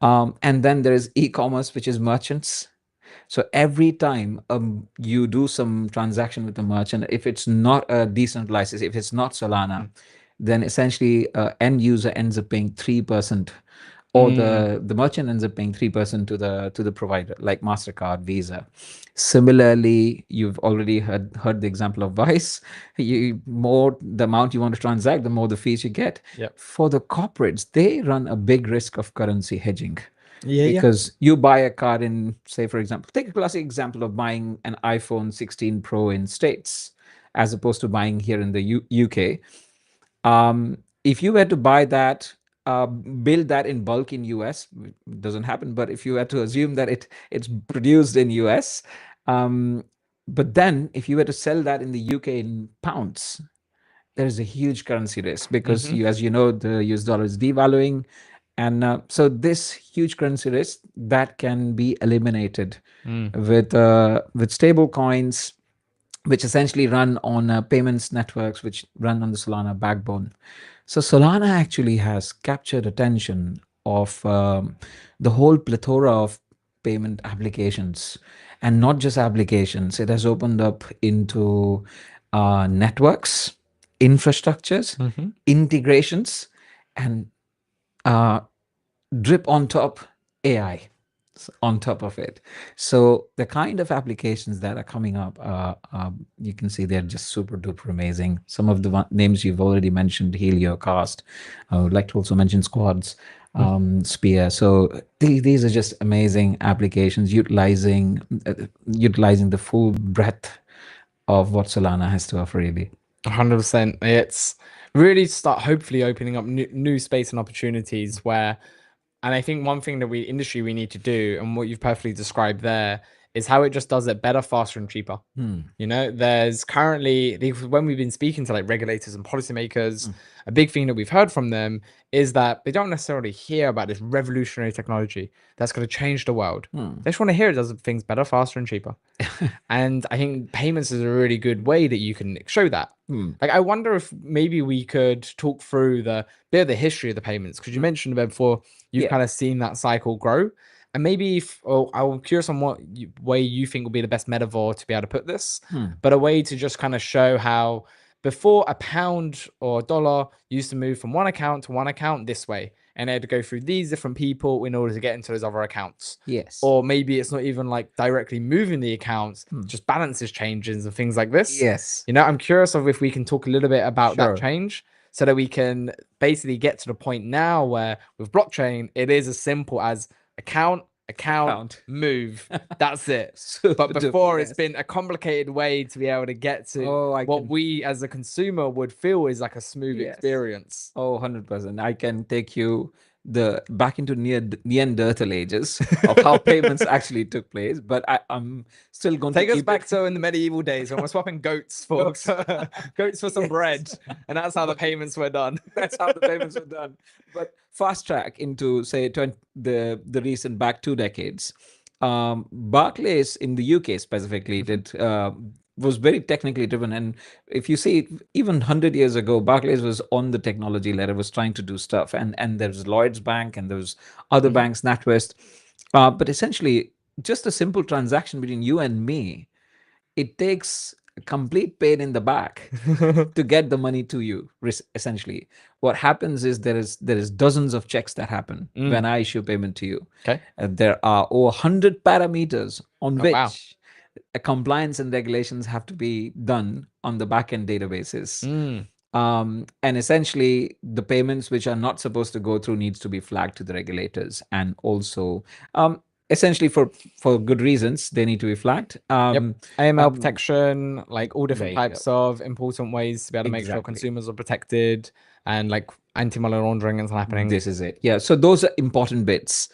D: And then there is e-commerce, which is merchants. So every time you do some transaction with a merchant, if it's not a decentralized, if it's not Solana, then essentially end user ends up paying 3%, or the merchant ends up paying 3% to the provider, like MasterCard, Visa. Similarly, you've already heard the example of Vice. More the amount you want to transact, the more the fees you get.
A: Yep.
D: For the corporates, they run a big risk of currency hedging.
A: Yeah,
D: Because you buy a car in, say, for example, take a classic example of buying an iPhone 16 Pro in States, as opposed to buying here in the UK. If you were to buy that, build that in bulk in US, doesn't happen. But if you were to assume that it's produced in US, but then if you were to sell that in the UK in pounds, there is a huge currency risk, because you, as you know, the US dollar is devaluing. And so this huge currency risk that can be eliminated with stable coins, which essentially run on payments networks, which run on the Solana backbone. So Solana actually has captured attention of the whole plethora of payment applications, and not just applications. It has opened up into networks, infrastructures, integrations, and drip on top AI on top of it. So the kind of applications that are coming up, you can see they're just super duper amazing. Some of the names you've already mentioned, Helio, Cast. I would like to also mention Squads, Spear. So these are just amazing applications utilizing the full breadth of what Solana has to offer, really.
A: 100%. It's really hopefully opening up new space and opportunities where, and I think one thing that we need to do, and what you've perfectly described there, is how it just does it better, faster, and cheaper. You know, there's currently, when we've been speaking to like regulators and policymakers, a big thing that we've heard from them is that they don't necessarily hear about this revolutionary technology that's going to change the world. They just want to hear it does things better, faster, and cheaper. And I think payments is a really good way that you can show that. Like, I wonder if maybe we could talk through the bit of the history of the payments, because you mentioned a bit before you've kind of seen that cycle grow. And maybe, I'm curious on what way you think will be the best metaphor to be able to put this, but a way to just kind of show how before a pound or dollar used to move from one account to one account this way, and they had to go through these different people in order to get into those other accounts.
D: Yes.
A: Or maybe it's not even like directly moving the accounts, just balances changes and things like this.
D: Yes.
A: You know, I'm curious of if we can talk a little bit about that change, so that we can basically get to the point now where with blockchain, it is as simple as account, move. That's it. But before, it's been a complicated way to be able to get to we as a consumer would feel is like a smooth experience.
D: 100%. I can take you back into Neanderthal ages of how payments actually took place, but I'm still going
A: to take us back
D: it.
A: to in the medieval days when we're swapping goats for some bread, and that's how the payments were done.
D: That's how the payments were done. But fast track into, say, the recent back 2 decades. Barclays in the UK specifically was very technically driven. And if you see, even 100 years ago, Barclays was on the technology ladder, was trying to do stuff. And there's Lloyds Bank and there's other banks, NatWest. But essentially, just a simple transaction between you and me, it takes a complete pain in the back to get the money to you, essentially. What happens is there is dozens of checks that happen when I issue payment to you.
A: Okay.
D: There are over 100 parameters on which compliance and regulations have to be done on the backend databases. And essentially, the payments which are not supposed to go through needs to be flagged to the regulators, and also essentially for good reasons they need to be flagged.
A: AML protection, like all different types of important ways to be able to make sure consumers are protected, and like anti-money laundering is happening.
D: This is it. Yeah. So those are important bits.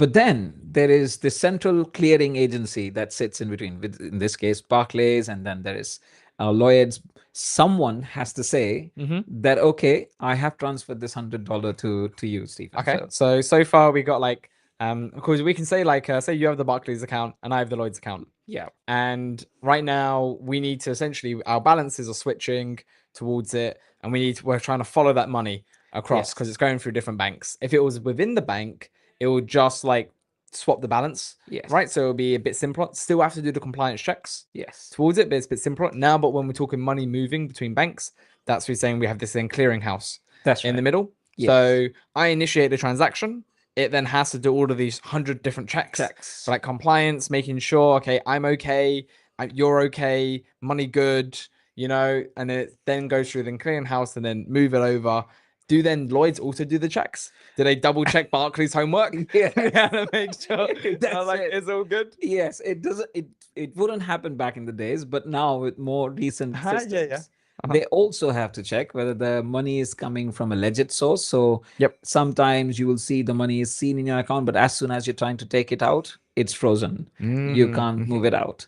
D: But then there is the central clearing agency that sits in between, in this case, Barclays, and then there is Lloyd's. Someone has to say that, okay, I have transferred this $100 to you, Stephen.
A: Okay. So far we got like, because we can say like, say you have the Barclays account and I have the Lloyd's account.
D: Yeah.
A: And right now we need to essentially, our balances are switching towards it, and we're trying to follow that money across because it's going through different banks. If it was within the bank, it would just like swap the balance.
D: Yes.
A: Right. So it'll be a bit simpler. Still have to do the compliance checks.
D: Yes.
A: Towards it, but it's a bit simpler now. But when we're talking money moving between banks, that's what we're saying we have this then clearing house in the middle.
D: Yes.
A: So I initiate the transaction. It then has to do all of these 100 different checks. So like compliance, making sure, okay, I'm okay, you're okay, money good, you know, and it then goes through the clearing house and then move it over. Do then Lloyd's also do the checks? Do they double check Barclays' homework?
D: Yeah.
A: To make sure
D: That's
A: like
D: it.
A: it's all good.
D: Yes, it doesn't. It wouldn't happen back in the days, but now with more recent systems, they also have to check whether the money is coming from a legit source. So sometimes you will see the money is seen in your account, but as soon as you're trying to take it out, it's frozen. You can't move it out.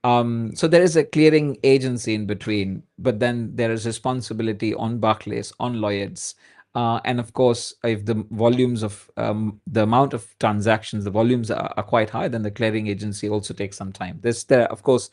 D: So there is a clearing agency in between, but then there is responsibility on Barclays, on Lloyd's. And of course, if the volumes of the amount of transactions, the volumes are quite high, then the clearing agency also takes some time. Of course,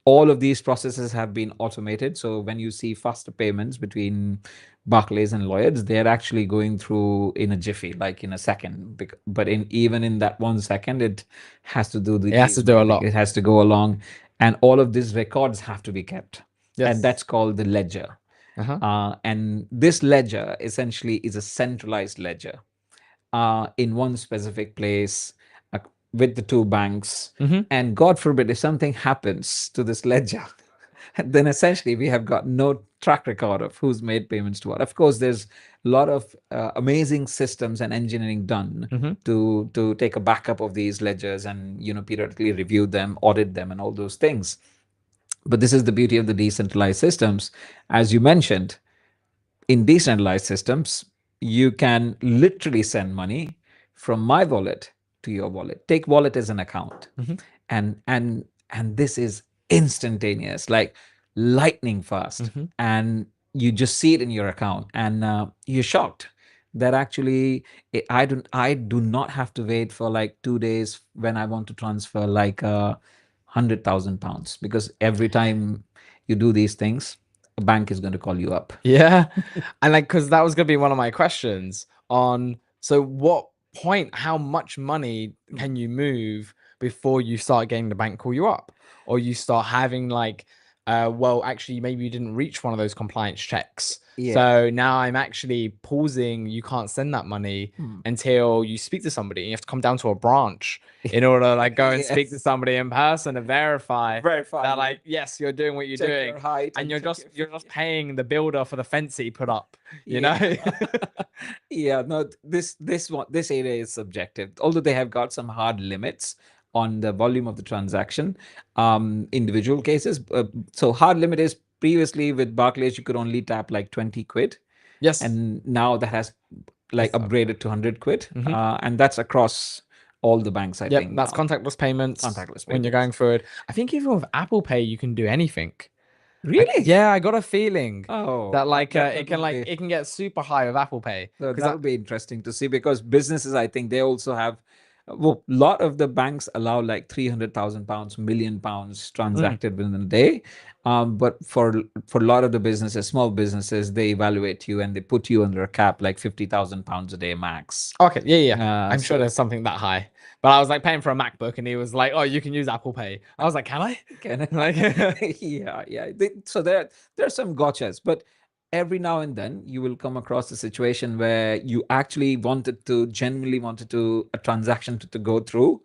D: all of these processes have been automated. So when you see faster payments between Barclays and Lloyd's, they're actually going through in a jiffy, like in a second. But even in that 1 second, it has to do
A: it has to do a lot.
D: It has to go along, and all of these records have to be kept.
A: Yes.
D: And that's called the ledger. And this ledger essentially is a centralized ledger in one specific place with the two banks. And God forbid, if something happens to this ledger, then essentially we have got no track record of who's made payments to what. Of course, there's a lot of amazing systems and engineering done to take a backup of these ledgers and, you know, periodically review them, audit them, and all those things. But this is the beauty of the decentralized systems. As you mentioned, in decentralized systems, you can literally send money from my wallet to your wallet. Take wallet as an account. And this is instantaneous, like lightning fast. And you just see it in your account, and you're shocked that actually I do not have to wait for like 2 days when I want to transfer like 100,000 pounds, because every time you do these things, a bank is going to call you up.
A: Yeah. And like, because that was going to be one of my questions on, so what point, how much money can you move before you start getting the bank call you up, or you start having like, well, actually, maybe you didn't reach one of those compliance checks. So now I'm actually pausing. You can't send that money until you speak to somebody. You have to come down to a branch in order to like go and speak to somebody in person and verify that like, yes, you're doing what you're doing. And you're just paying the builder for the fence that he put up, you know?
D: No, this area is subjective. Although they have got some hard limits on the volume of the transaction, individual cases. So hard limit is, previously with Barclays, you could only tap like 20 quid.
A: Yes.
D: And now that has like upgraded to 100 quid. And that's across all the banks, I think.
A: That's contactless payments. When you're going through it. I think even with Apple Pay, you can do anything.
D: Really?
A: I got a feeling that like
D: it
A: can get super high with Apple Pay.
D: So that would be interesting to see, because businesses, I think they also have, well, a lot of the banks allow like 300,000 pounds, £1 million transacted within a day. But for a lot of the businesses, small businesses, they evaluate you and they put you under a cap like 50,000 pounds a day max.
A: Okay, I'm sure there's something that high. But I was like paying for a MacBook, and he was like, "Oh, you can use Apple Pay." I was like, "Can I?"
D: Can I? Like, yeah. So there are some gotchas, but every now and then you will come across a situation where you actually genuinely wanted a transaction to go through,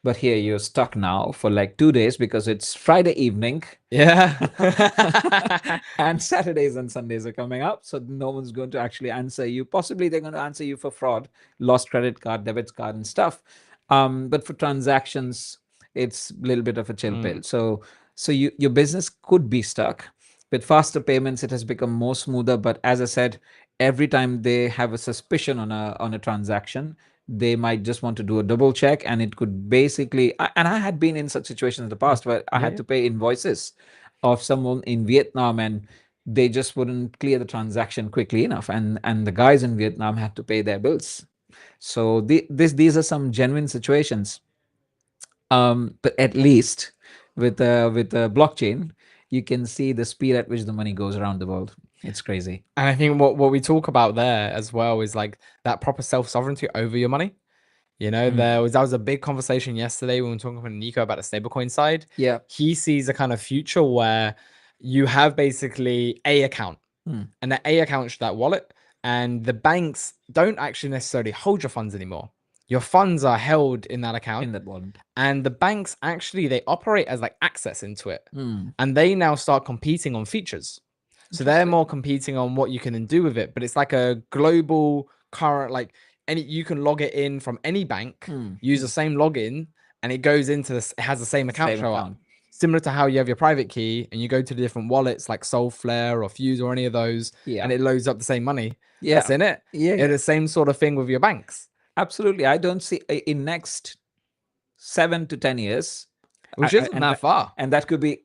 D: but here you're stuck now for like 2 days because it's Friday evening. And Saturdays and Sundays are coming up, so no one's going to actually answer you. Possibly they're going to answer you for fraud, lost credit card, debit card and stuff. But for transactions, it's a little bit of a chill pill. So your business could be stuck. With faster payments, it has become more smoother. But as I said, every time they have a suspicion on a transaction, They might just want to do a double check, and it could basically. And I had been in such situations in the past where I had to pay invoices of someone in Vietnam, and they just wouldn't clear the transaction quickly enough, and the guys in Vietnam had to pay their bills. So these are some genuine situations. But at least with a blockchain, you can see the speed at which the money goes around the world. It's crazy.
A: And I think what we talk about there as well is like that proper self-sovereignty over your money. You know, that was a big conversation yesterday when we were talking with Nico about the stablecoin side.
D: Yeah.
A: He sees a kind of future where you have basically a account, and that a account is that wallet, and the banks don't actually necessarily hold your funds anymore. Your funds are held in that account,
D: In that wallet.
A: and the banks actually, they operate as like access into it, and they now start competing on features. So they're more competing on what you can then do with it, but it's like a global current, like you can log it in from any bank, use the same login, and it goes into this, it has the same account show up. Similar to how you have your private key and you go to the different wallets like Solflare or Fuse or any of those, and it loads up the same money that's in it. It's the same sort of thing with your banks.
D: Absolutely. I don't see in next 7 to 10 years,
A: which isn't that far,
D: and that could be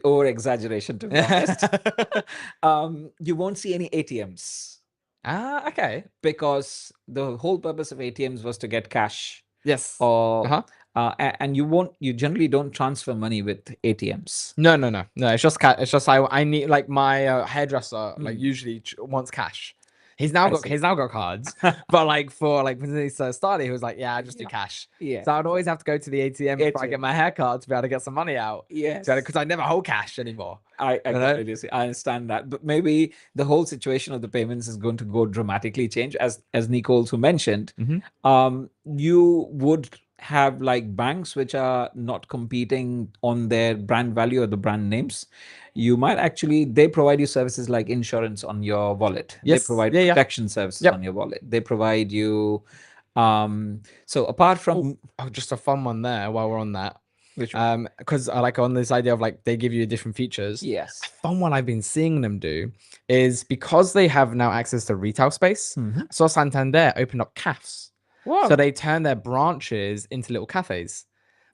D: over exaggeration, to be honest. You won't see any ATMs.
A: Okay.
D: Because the whole purpose of ATMs was to get cash.
A: Yes.
D: Or and you generally don't transfer money with ATMs.
A: No. It's just I need, like, my hairdresser like usually wants cash. He's now got cards, but like when he started, he was like, "Yeah, I just do cash."
D: Yeah.
A: So I'd always have to go to the ATM before I get my haircut to be able to get some money out.
D: Yes.
A: Because I never hold cash anymore.
D: I completely see. I understand that, but maybe the whole situation of the payments is going to go dramatically change, as Nico also mentioned. You would have like banks which are not competing on their brand value or the brand names. You might actually, they provide you services like insurance on your wallet.
A: Yes.
D: They provide protection services on your wallet. They provide you so apart from
A: just a fun one there while we're on that, which because I like on this idea of like they give you different features.
D: Yes.
A: A fun one I've been seeing them do is, because they have now access to retail space. So Santander opened up cafes. Whoa. So they turn their branches into little cafes.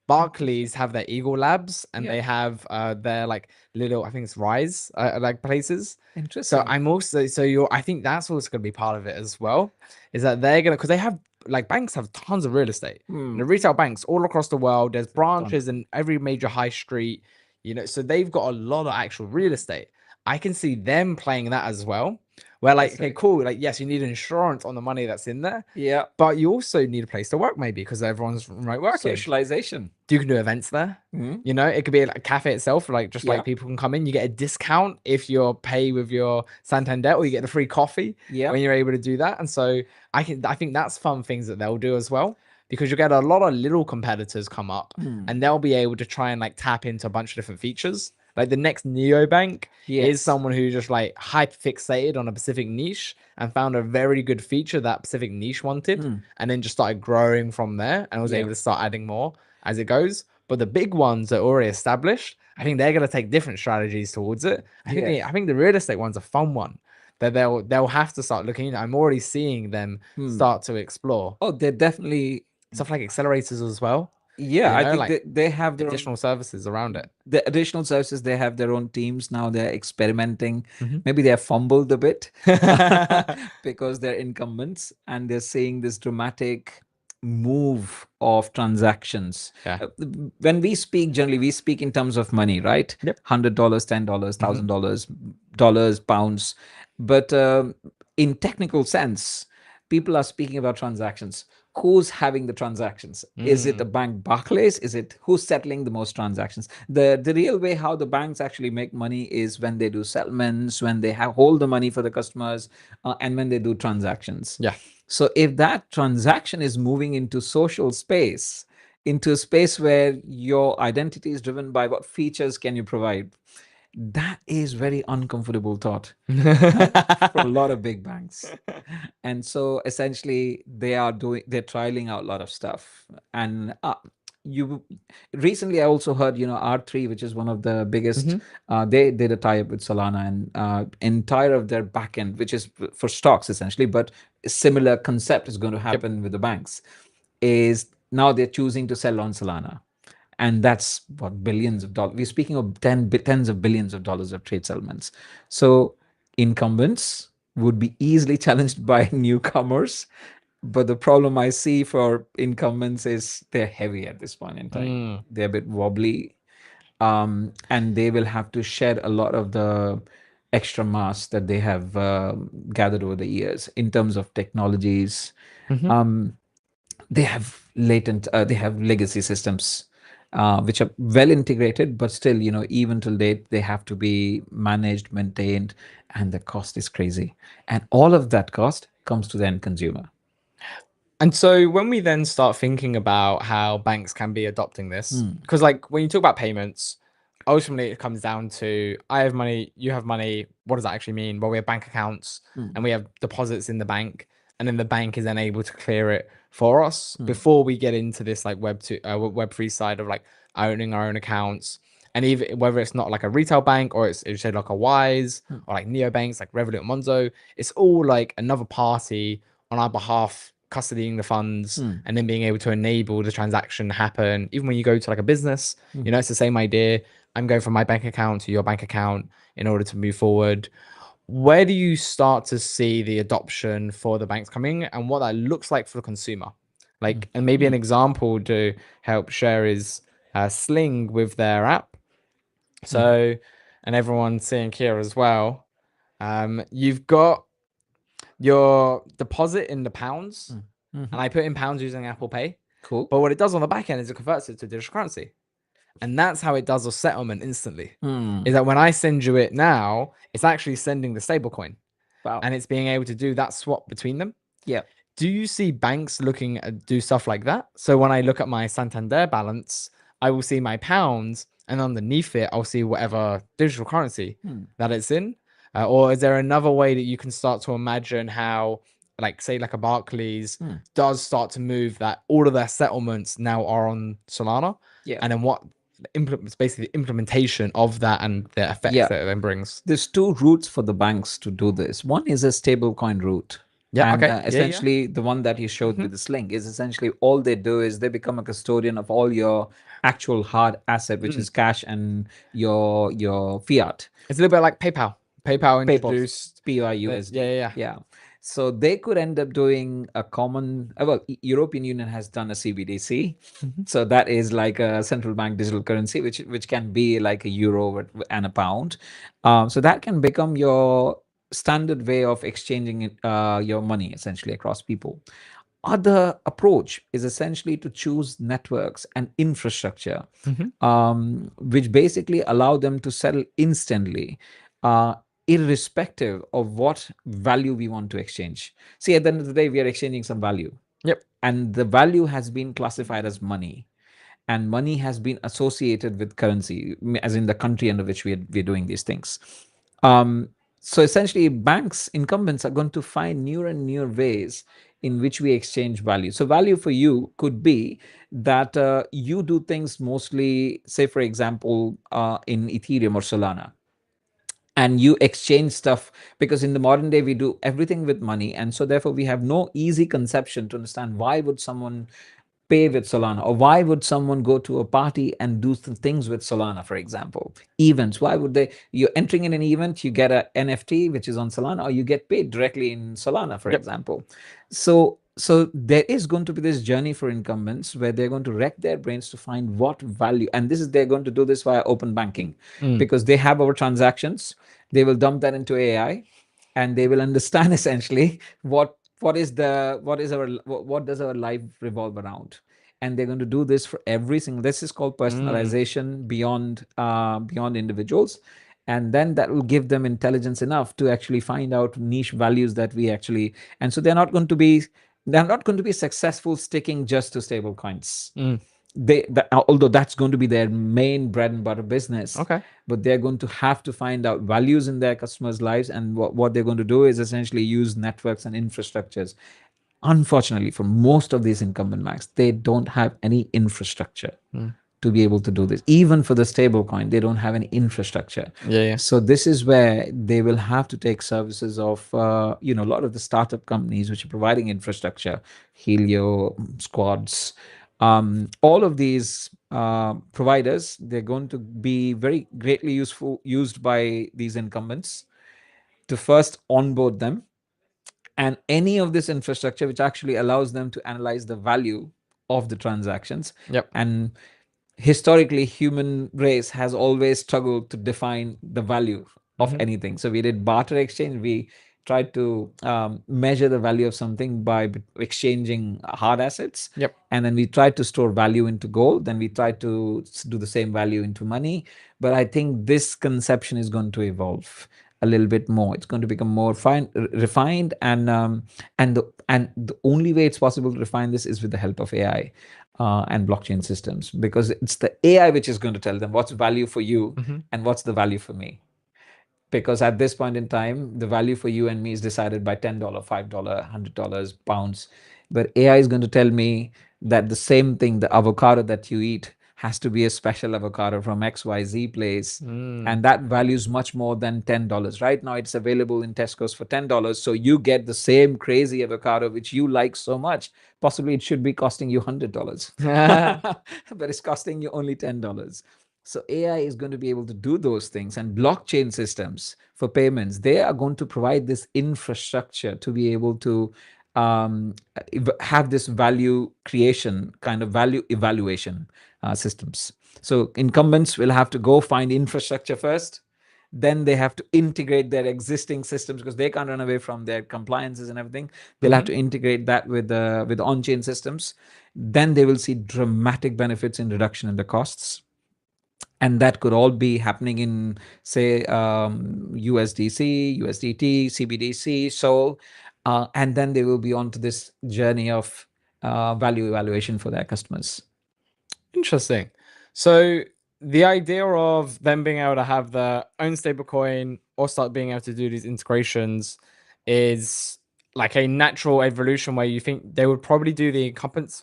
A: Barclays have their Eagle Labs, and they have their like little, I think it's Rise like places.
D: Interesting.
A: So I'm also I think that's also going to be part of it as well. Is that they're gonna, because they have, like, banks have tons of real estate. The retail banks all across the world. There's branches in every major high street. You know, so they've got a lot of actual real estate. I can see them playing that as well. Where like, okay, cool. Like, yes, you need insurance on the money that's in there.
D: Yeah.
A: But you also need a place to work, maybe, because everyone's remote working.
D: Socialization.
A: You can do events there. You know, it could be like a cafe itself, like just like people can come in. You get a discount if you're pay with your Santander, or you get the free coffee when you're able to do that. And so I think that's fun things that they'll do as well, because you'll get a lot of little competitors come up and they'll be able to try and like tap into a bunch of different features. Like the next neobank is someone who just like hyper fixated on a specific niche and found a very good feature that specific niche wanted, and then just started growing from there and was able to start adding more as it goes. But the big ones that are already established, I think they're going to take different strategies towards it. I think the real estate one's a fun one that they'll have to start looking. I'm already seeing them start to explore.
D: Oh, they're definitely
A: stuff like accelerators as well.
D: Yeah,
A: you know,
D: I think
A: like
D: they have their
A: additional services around it.
D: The additional services, they have their own teams now. They're experimenting. Maybe they have fumbled a bit because they're incumbents and they're seeing this dramatic move of transactions. When we speak, generally we speak in terms of money, right? $100, $10, $1,000, dollars, pounds. But in technical sense, people are speaking about transactions. Who's having the transactions? Is it the bank Barclays? Is it who's settling the most transactions? The real way how the banks actually make money is when they do settlements, when they hold the money for the customers, and when they do transactions. So if that transaction is moving into social space, into a space where your identity is driven by what features can you provide, that is very uncomfortable thought for a lot of big banks. And so essentially they're trialing out a lot of stuff. And recently I also heard, R3, which is one of the biggest, they did a tie-up with Solana, and entire of their backend, which is for stocks essentially, but similar concept is going to happen with the banks. Is now they're choosing to sell on Solana, and that's what billions of dollars. We're speaking of tens of billions of dollars of trade settlements. So incumbents would be easily challenged by newcomers. But the problem I see for incumbents is they're heavy at this point in time. They're a bit wobbly, and they will have to shed a lot of the extra mass that they have gathered over the years in terms of technologies. They have they have legacy systems which are well integrated, but still, even till date, they have to be managed, maintained, and the cost is crazy. And all of that cost comes to the end consumer.
A: And so when we then start thinking about how banks can be adopting this, because like when you talk about payments, ultimately it comes down to I have money, you have money. What does that actually mean? Well, we have bank accounts and we have deposits in the bank, and then the bank is then able to clear it for us before we get into this like Web3 side of like owning our own accounts. And even whether it's not like a retail bank or it's say like a Wise or like neobanks like Revolut and Monzo, it's all like another party on our behalf custodying the funds and then being able to enable the transaction to happen. Even when you go to like a business, it's the same idea. I'm going from my bank account to your bank account in order to move forward. Where do you start to see the adoption for the banks coming and what that looks like for the consumer? Like, and maybe an example to help share is Sling with their app. So, and everyone's seeing here as well. You've got your deposit in the pounds, and I put in pounds using Apple Pay.
D: Cool.
A: But what it does on the back end is it converts it to digital currency. And that's how it does a settlement instantly. Is that when I send you it now, it's actually sending the stable coin.
D: Wow.
A: And it's being able to do that swap between them.
D: Yeah.
A: Do you see banks looking at do stuff like that? So when I look at my Santander balance, I will see my pounds, and underneath it, I'll see whatever digital currency that it's in. Or is there another way that you can start to imagine how, like, say, like a Barclays does start to move that all of their settlements now are on Solana?
D: Yeah.
A: And then what basically the implementation of that and the effects that it then brings?
D: There's two routes for the banks to do this. One is a stablecoin route.
A: Yeah,
D: and, essentially the one that you showed with the Sling is essentially all they do is they become a custodian of all your actual hard asset, which is cash and your fiat.
A: It's a little bit like PayPal. PayPal introduced
D: PYUSD. Yeah. So they could end up doing a common, European Union has done a CBDC. So that is like a central bank digital currency, which can be like a euro and a pound. So that can become your standard way of exchanging your money essentially across people. Other approach is essentially to choose networks and infrastructure, which basically allow them to settle instantly, irrespective of what value we want to exchange. See, at the end of the day, we are exchanging some value.
A: Yep.
D: And the value has been classified as money. And money has been associated with currency, as in the country under which we're doing these things. So essentially, banks, incumbents are going to find newer and newer ways in which we exchange value. So value for you could be that you do things mostly, say, for example, in Ethereum or Solana. And you exchange stuff because in the modern day, we do everything with money. And so therefore, we have no easy conception to understand why would someone pay with Solana, or why would someone go to a party and do some things with Solana, for example, events. Why would they? You're entering in an event, you get a NFT, which is on Solana, or you get paid directly in Solana, for example. So there is going to be this journey for incumbents where they're going to wreck their brains to find what value, and they're going to do this via open banking because they have our transactions. They will dump that into AI, and they will understand essentially what does our life revolve around, and they're going to do this for every single. This is called personalization beyond individuals, and then that will give them intelligence enough to actually find out niche values that we actually. And so they're not going to be successful sticking just to stable coins. Although that's going to be their main bread and butter business, but they're going to have to find out values in their customers' lives, and what they're going to do is essentially use networks and infrastructures. Unfortunately, for most of these incumbent banks, they don't have any infrastructure to be able to do this. Even for the stablecoin, they don't have any infrastructure.
A: Yeah.
D: So this is where they will have to take services of a lot of the startup companies which are providing infrastructure, Helio, Squads, all of these providers. They're going to be very greatly used by these incumbents to first onboard them, and any of this infrastructure which actually allows them to analyze the value of the transactions.
A: Yep.
D: And historically, human race has always struggled to define the value of anything. So we did barter exchange. We tried to measure the value of something by exchanging hard assets.
A: Yep.
D: And then we tried to store value into gold. Then we tried to do the same value into money. But I think this conception is going to evolve a little bit more. It's going to become more refined, and the only way it's possible to refine this is with the help of AI and blockchain systems, because it's the AI which is going to tell them what's value for you and what's the value for me. Because at this point in time, the value for you and me is decided by $10, $5, $100, pounds. But AI is going to tell me that the same thing, the avocado that you eat, has to be a special avocado from XYZ place. And that value is much more than $10. Right now, it's available in Tesco's for $10. So you get the same crazy avocado which you like so much. Possibly it should be costing you $100, but it's costing you only $10. So AI is going to be able to do those things, and blockchain systems for payments, they are going to provide this infrastructure to be able to have this value creation, kind of value evaluation systems. So incumbents will have to go find infrastructure first. Then they have to integrate their existing systems, because they can't run away from their compliances and everything. They'll have to integrate that with on-chain systems. Then they will see dramatic benefits in reduction in the costs. And that could all be happening in, say, USDC, USDT, CBDC, SOL. And then they will be on to this journey of value evaluation for their customers.
A: Interesting. So the idea of them being able to have their own stablecoin or start being able to do these integrations is like a natural evolution, where you think they would probably do the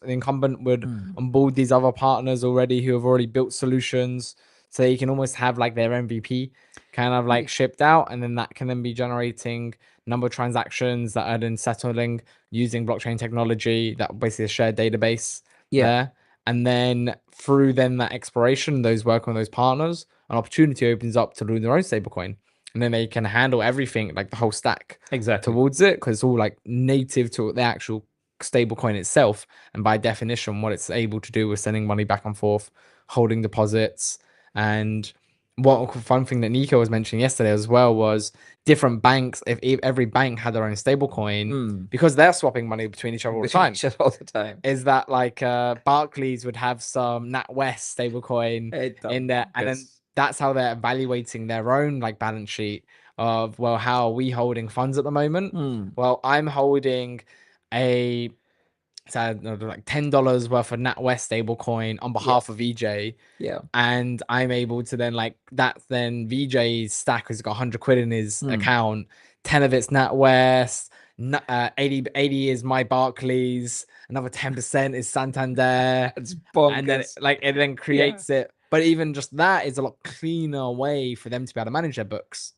A: incumbent would onboard these other partners already who have already built solutions, so you can almost have like their MVP kind of like shipped out, and then that can then be generating number of transactions that are then settling using blockchain technology, that basically a shared database there. And then through then that exploration, those work on those partners, an opportunity opens up to do their own stablecoin. And then they can handle everything, like the whole stack towards it, because it's all like native to the actual stablecoin itself. And by definition, what it's able to do is sending money back and forth, holding deposits. And what fun thing that Nico was mentioning yesterday as well was different banks. If every bank had their own stablecoin, because they're swapping money between each other all the time, is that like Barclays would have some NatWest stablecoin in there, and then that's how they're evaluating their own like balance sheet of, well, how are we holding funds at the moment? Well, I'm holding like $10 worth of NatWest stablecoin on behalf of VJ. And I'm able to then then VJ's stack has got 100 quid in his account. 10 of it's NatWest, 80 is my Barclays, another 10% is Santander. And then it then creates it. But even just that is a lot cleaner way for them to be able to manage their books,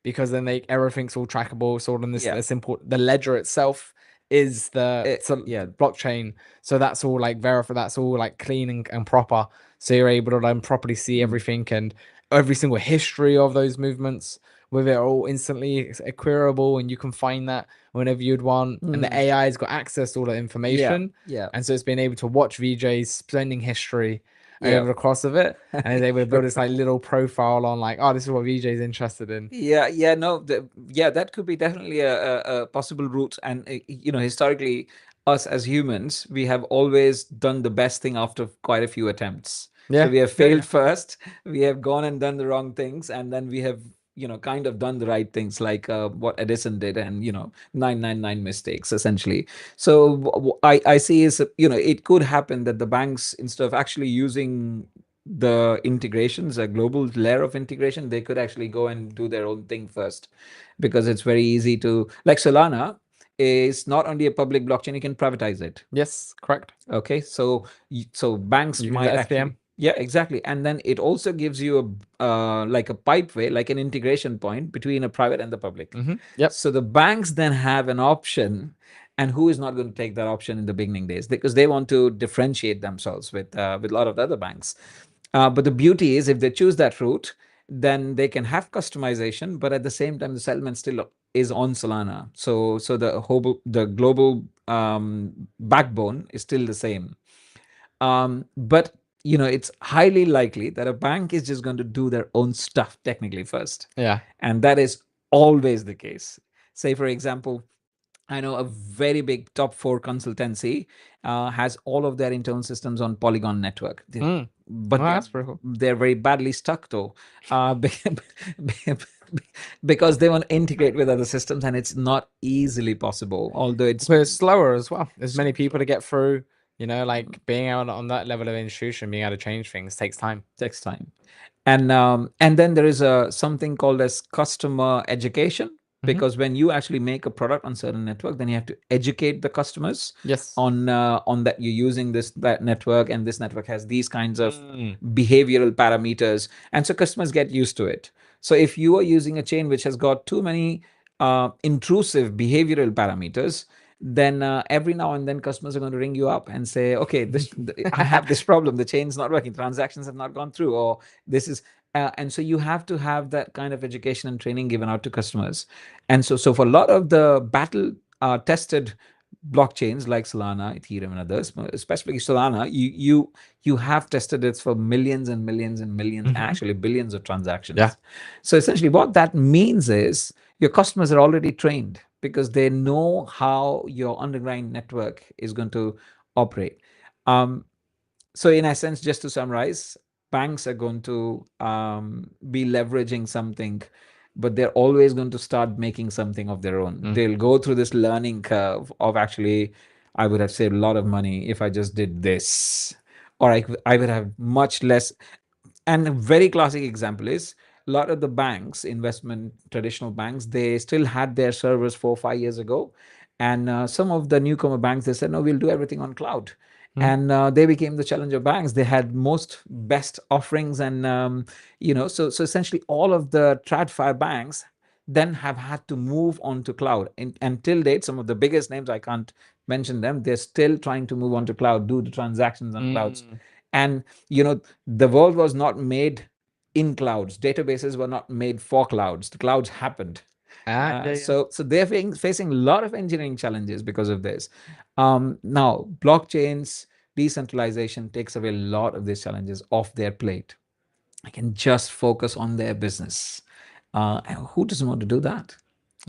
A: because then everything's all trackable. It's all in this simple. The ledger itself is blockchain. So that's all like verified. That's all like clean and proper. So you're able to then properly see everything and every single history of those movements, with it all instantly queryable, and you can find that whenever you'd want. And the AI has got access to all that information. And so it's been able to watch VJ's spending history over the course of it, and is able to build this like little profile on like, oh, this is what VJ is interested in.
D: That could be definitely a possible route. And historically, us as humans, we have always done the best thing after quite a few attempts. So we have failed first, we have gone and done the wrong things, and then we have kind of done the right things, like what Edison did, and 999 mistakes essentially. So I see is it could happen that the banks, instead of actually using the integrations, a global layer of integration, they could actually go and do their own thing first, because it's very easy to, like Solana is not only a public blockchain, you can privatize it.
A: Yes, correct.
D: Okay, so banks might
A: SPM.
D: Yeah, exactly. And then it also gives you a like a pipeway, like an integration point between a private and the public.
A: Yep.
D: So the banks then have an option, and who is not going to take that option in the beginning days because they want to differentiate themselves with a lot of the other banks. But the beauty is, if they choose that route, then they can have customization, but at the same time, the settlement still is on Solana. So the global backbone is still the same. But it's highly likely that a bank is just going to do their own stuff technically first.
A: Yeah.
D: And that is always the case. Say, for example, I know a very big top 4 consultancy has all of their internal systems on Polygon network. But
A: that's pretty cool.
D: they're very badly stuck though, because they want to integrate with other systems, and it's not easily possible. Although it's
A: slower as well. There's many people to get through. Like being out on that level of institution, being able to change things takes time.
D: And then there is something called as customer education, because when you actually make a product on certain network, then you have to educate the customers on that you're using that network, and this network has these kinds of behavioral parameters, and so customers get used to it. So if you are using a chain which has got too many intrusive behavioral parameters, then every now and then customers are going to ring you up and say, okay, I have this problem, the chain's not working, transactions have not gone through, or this is and so you have to have that kind of education and training given out to customers. And so for a lot of the battle tested blockchains like Solana, Ethereum, and others, especially Solana, you have tested it for millions and millions and millions, actually billions of transactions. So essentially what that means is your customers are already trained, because they know how your underlying network is going to operate. So in essence, just to summarize, banks are going to be leveraging something, but they're always going to start making something of their own. They'll go through this learning curve of, actually, I would have saved a lot of money if I just did this, or I would have much less. And a very classic example is a lot of the banks, traditional banks, they still had their servers 4 or 5 years ago. And some of the newcomer banks, they said, no, we'll do everything on cloud. And they became the challenger banks. They had best offerings. And, so essentially all of the TradFi banks then have had to move on to cloud. And till date, some of the biggest names, I can't mention them, they're still trying to move on to cloud, do the transactions on clouds. And, the world was not made in clouds. Databases were not made for clouds. The clouds happened. So they're facing a lot of engineering challenges because of this. Now, blockchains, decentralization takes away a lot of these challenges off their plate. I can just focus on their business. And who doesn't want to do that?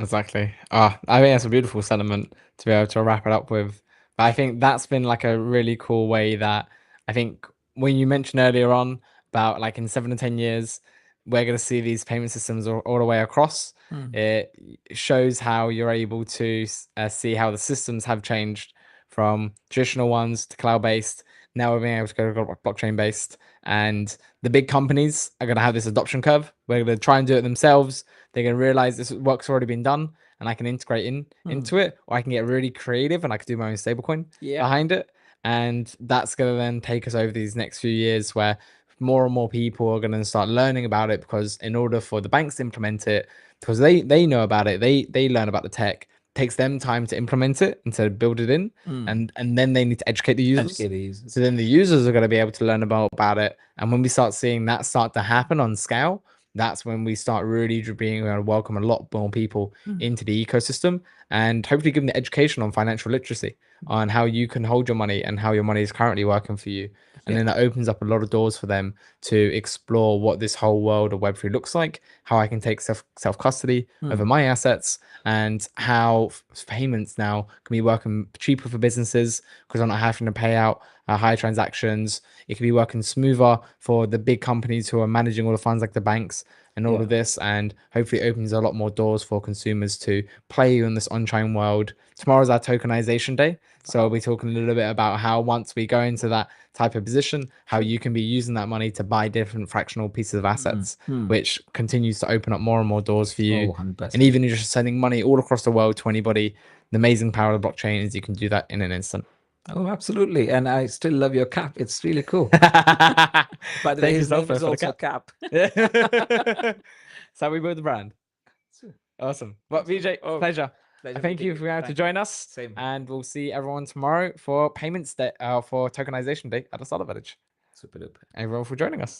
A: Exactly. I think that's a beautiful sentiment to be able to wrap it up with. But I think that's been like a really cool way that I think when you mentioned earlier on about like in 7 to 10 years, we're going to see these payment systems all the way across. It shows how you're able to see how the systems have changed from traditional ones to cloud-based. Now we're being able to go to blockchain-based, and the big companies are going to have this adoption curve. We're going to try and do it themselves. They're going to realize this work's already been done, and I can integrate into it, or I can get really creative and I can do my own stablecoin behind it. And that's going to then take us over these next few years where more and more people are going to start learning about it, because in order for the banks to implement it, because they know about it, they learn about the tech, it takes them time to implement it and to build it in, and then they need to educate the users. So then the users are going to be able to learn about it, and when we start seeing that start to happen on scale, that's when we start really being able to welcome a lot more people into the ecosystem, and hopefully give them the education on financial literacy, on how you can hold your money and how your money is currently working for you. And then that opens up a lot of doors for them to explore what this whole world of Web3 looks like, how I can take self-custody over my assets, and how payments now can be working cheaper for businesses because I'm not having to pay out high transactions. It can be working smoother for the big companies who are managing all the funds like the banks and all of this, and hopefully it opens a lot more doors for consumers to play in this on-chain world. Tomorrow's our tokenization day, so I'll be talking a little bit about how once we go into that type of position, how you can be using that money to buy different fractional pieces of assets, which continues to open up more and more doors for you. And even if you're just sending money all across the world to anybody, the amazing power of the blockchain is you can do that in an instant.
D: Oh, absolutely. And I still love your cap. It's really cool. By the way,
A: Thank you,
D: his name
A: Sulfur,
D: is
A: for the
D: also
A: cap.
D: Cap.
A: That's how we build the brand. Awesome. Well, VJ,
D: Oh,
A: pleasure.
D: pleasure
A: Thank you
D: meeting
A: for having to
D: Thank
A: join
D: you.
A: us.
D: Same here.
A: And we'll see everyone tomorrow for payments day, for tokenization day at the Startup Village.
D: Super duper.
A: Everyone for joining us.